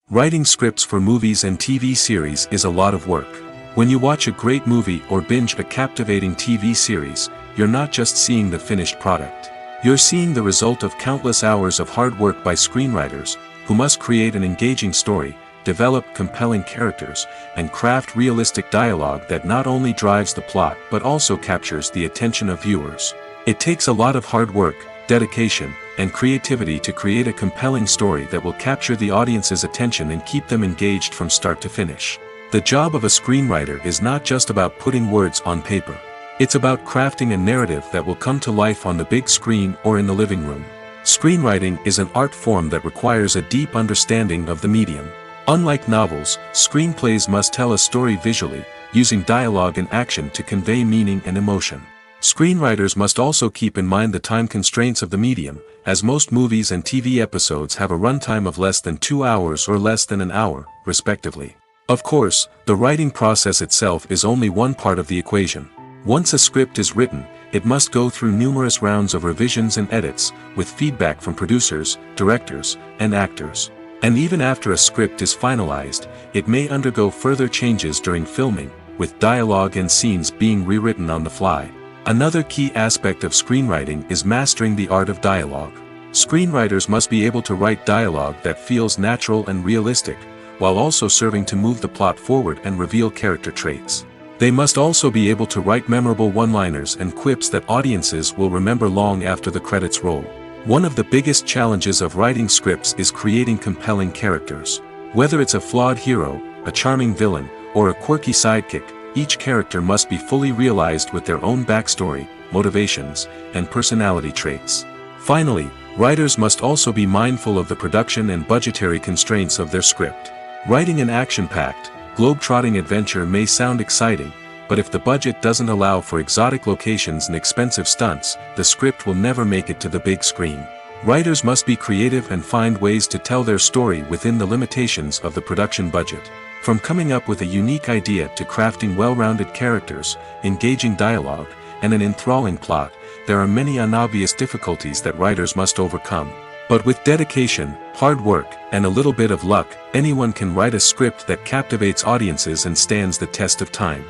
Writing scripts for movies and TV series is a lot of work. When you watch a great movie or binge a captivating TV series, you're not just seeing the finished product. You're seeing the result of countless hours of hard work by screenwriters, who must create an engaging story, develop compelling characters, and craft realistic dialogue that not only drives the plot but also captures the attention of viewers. It takes a lot of hard work, dedication, and creativity to create a compelling story that will capture the audience's attention and keep them engaged from start to finish. The job of a screenwriter is not just about putting words on paper. It's about crafting a narrative that will come to life on the big screen or in the living room. Screenwriting is an art form that requires a deep understanding of the medium. Unlike novels, screenplays must tell a story visually, using dialogue and action to convey meaning and emotion. Screenwriters must also keep in mind the time constraints of the medium, as most movies and TV episodes have a runtime of less than 2 hours or less than an hour, respectively. Of course, the writing process itself is only one part of the equation. Once a script is written, it must go through numerous rounds of revisions and edits, with feedback from producers, directors, and actors. And even after a script is finalized, it may undergo further changes during filming, with dialogue and scenes being rewritten on the fly. Another key aspect of screenwriting is mastering the art of dialogue. Screenwriters must be able to write dialogue that feels natural and realistic, while also serving to move the plot forward and reveal character traits. They must also be able to write memorable one-liners and quips that audiences will remember long after the credits roll. One of the biggest challenges of writing scripts is creating compelling characters. Whether it's a flawed hero, a charming villain, or a quirky sidekick, each character must be fully realized with their own backstory, motivations, and personality traits. Finally, writers must also be mindful of the production and budgetary constraints of their script. Writing an action-packed, globe-trotting adventure may sound exciting, but if the budget doesn't allow for exotic locations and expensive stunts, the script will never make it to the big screen. Writers must be creative and find ways to tell their story within the limitations of the production budget. From coming up with a unique idea to crafting well-rounded characters, engaging dialogue, and an enthralling plot, there are many unobvious difficulties that writers must overcome. But with dedication, hard work, and a little bit of luck, anyone can write a script that captivates audiences and stands the test of time.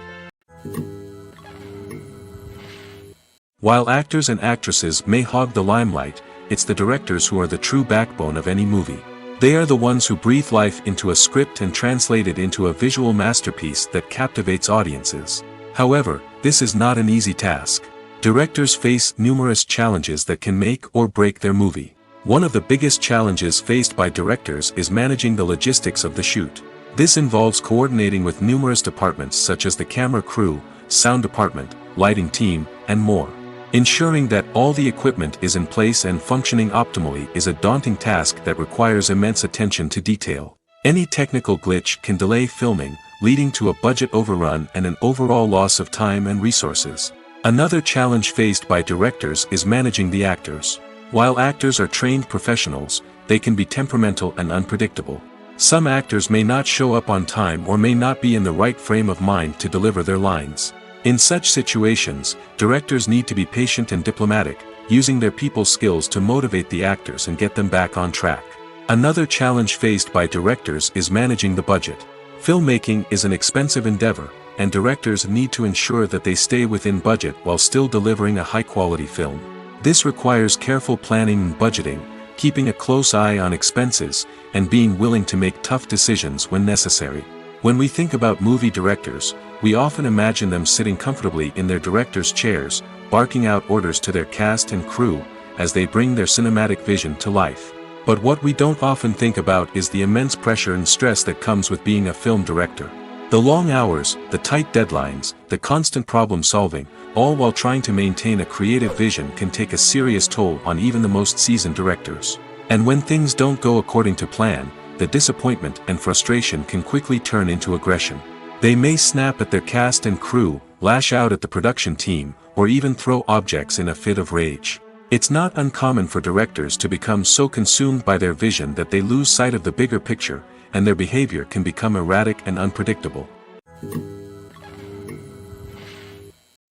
While actors and actresses may hog the limelight, it's the directors who are the true backbone of any movie. They are the ones who breathe life into a script and translate it into a visual masterpiece that captivates audiences. However, this is not an easy task. Directors face numerous challenges that can make or break their movie. One of the biggest challenges faced by directors is managing the logistics of the shoot. This involves coordinating with numerous departments such as the camera crew, sound department, lighting team, and more. Ensuring that all the equipment is in place and functioning optimally is a daunting task that requires immense attention to detail. Any technical glitch can delay filming, leading to a budget overrun and an overall loss of time and resources. Another challenge faced by directors is managing the actors. While actors are trained professionals, they can be temperamental and unpredictable. Some actors may not show up on time or may not be in the right frame of mind to deliver their lines. In such situations, directors need to be patient and diplomatic, using their people skills to motivate the actors and get them back on track. Another challenge faced by directors is managing the budget. Filmmaking is an expensive endeavor, and directors need to ensure that they stay within budget while still delivering a high-quality film. This requires careful planning and budgeting, keeping a close eye on expenses, and being willing to make tough decisions when necessary. When we think about movie directors, we often imagine them sitting comfortably in their director's chairs, barking out orders to their cast and crew, as they bring their cinematic vision to life. But what we don't often think about is the immense pressure and stress that comes with being a film director. The long hours, the tight deadlines, the constant problem solving, all while trying to maintain a creative vision can take a serious toll on even the most seasoned directors. And when things don't go according to plan, the disappointment and frustration can quickly turn into aggression. They may snap at their cast and crew, lash out at the production team, or even throw objects in a fit of rage. It's not uncommon for directors to become so consumed by their vision that they lose sight of the bigger picture, and their behavior can become erratic and unpredictable.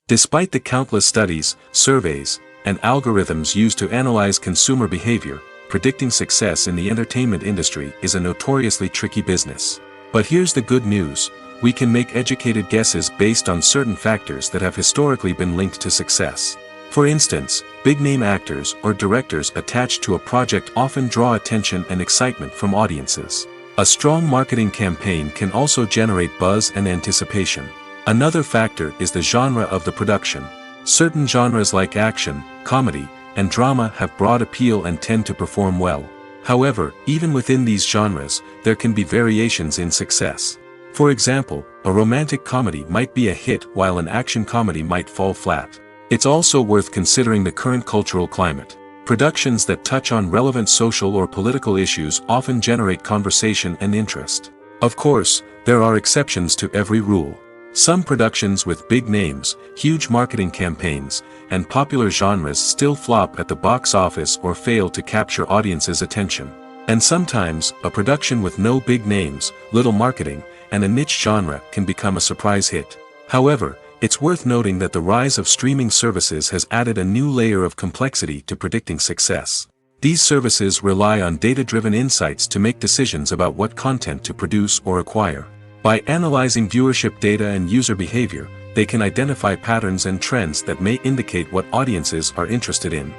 Despite the countless studies, surveys, and algorithms used to analyze consumer behavior, predicting success in the entertainment industry is a notoriously tricky business. But here's the good news: we can make educated guesses based on certain factors that have historically been linked to success. For instance, big-name actors or directors attached to a project often draw attention and excitement from audiences. A strong marketing campaign can also generate buzz and anticipation. Another factor is the genre of the production. Certain genres like action, comedy, and drama have broad appeal and tend to perform well. However, even within these genres, there can be variations in success. For example, a romantic comedy might be a hit while an action comedy might fall flat. It's also worth considering the current cultural climate. Productions that touch on relevant social or political issues often generate conversation and interest. Of course, there are exceptions to every rule. Some productions with big names, huge marketing campaigns, and popular genres still flop at the box office or fail to capture audiences' attention. And sometimes, a production with no big names, little marketing, and a niche genre can become a surprise hit. However, it's worth noting that the rise of streaming services has added a new layer of complexity to predicting success. These services rely on data-driven insights to make decisions about what content to produce or acquire. By analyzing viewership data and user behavior, they can identify patterns and trends that may indicate what audiences are interested in.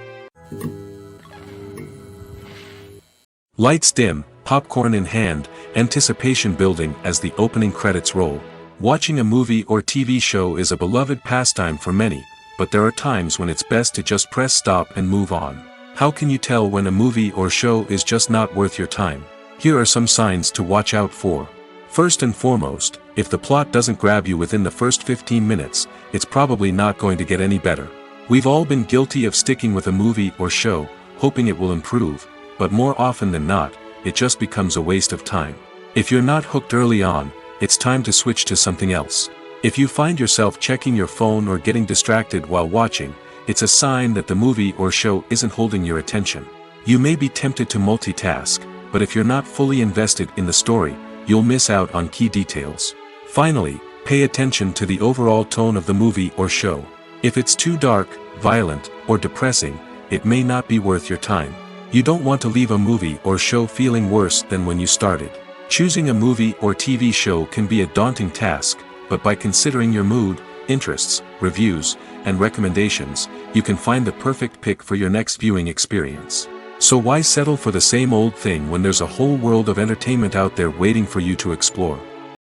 Lights dim, popcorn in hand, anticipation building as the opening credits roll. Watching a movie or TV show is a beloved pastime for many, but there are times when it's best to just press stop and move on. How can you tell when a movie or show is just not worth your time? Here are some signs to watch out for. First and foremost, if the plot doesn't grab you within the first 15 minutes, it's probably not going to get any better. We've all been guilty of sticking with a movie or show, hoping it will improve, but more often than not, it just becomes a waste of time. If you're not hooked early on, it's time to switch to something else. If you find yourself checking your phone or getting distracted while watching, it's a sign that the movie or show isn't holding your attention. You may be tempted to multitask, but if you're not fully invested in the story, you'll miss out on key details. Finally, pay attention to the overall tone of the movie or show. If it's too dark, violent, or depressing, it may not be worth your time. You don't want to leave a movie or show feeling worse than when you started. Choosing a movie or TV show can be a daunting task, but by considering your mood, interests, reviews, and recommendations, you can find the perfect pick for your next viewing experience. So why settle for the same old thing when there's a whole world of entertainment out there waiting for you to explore?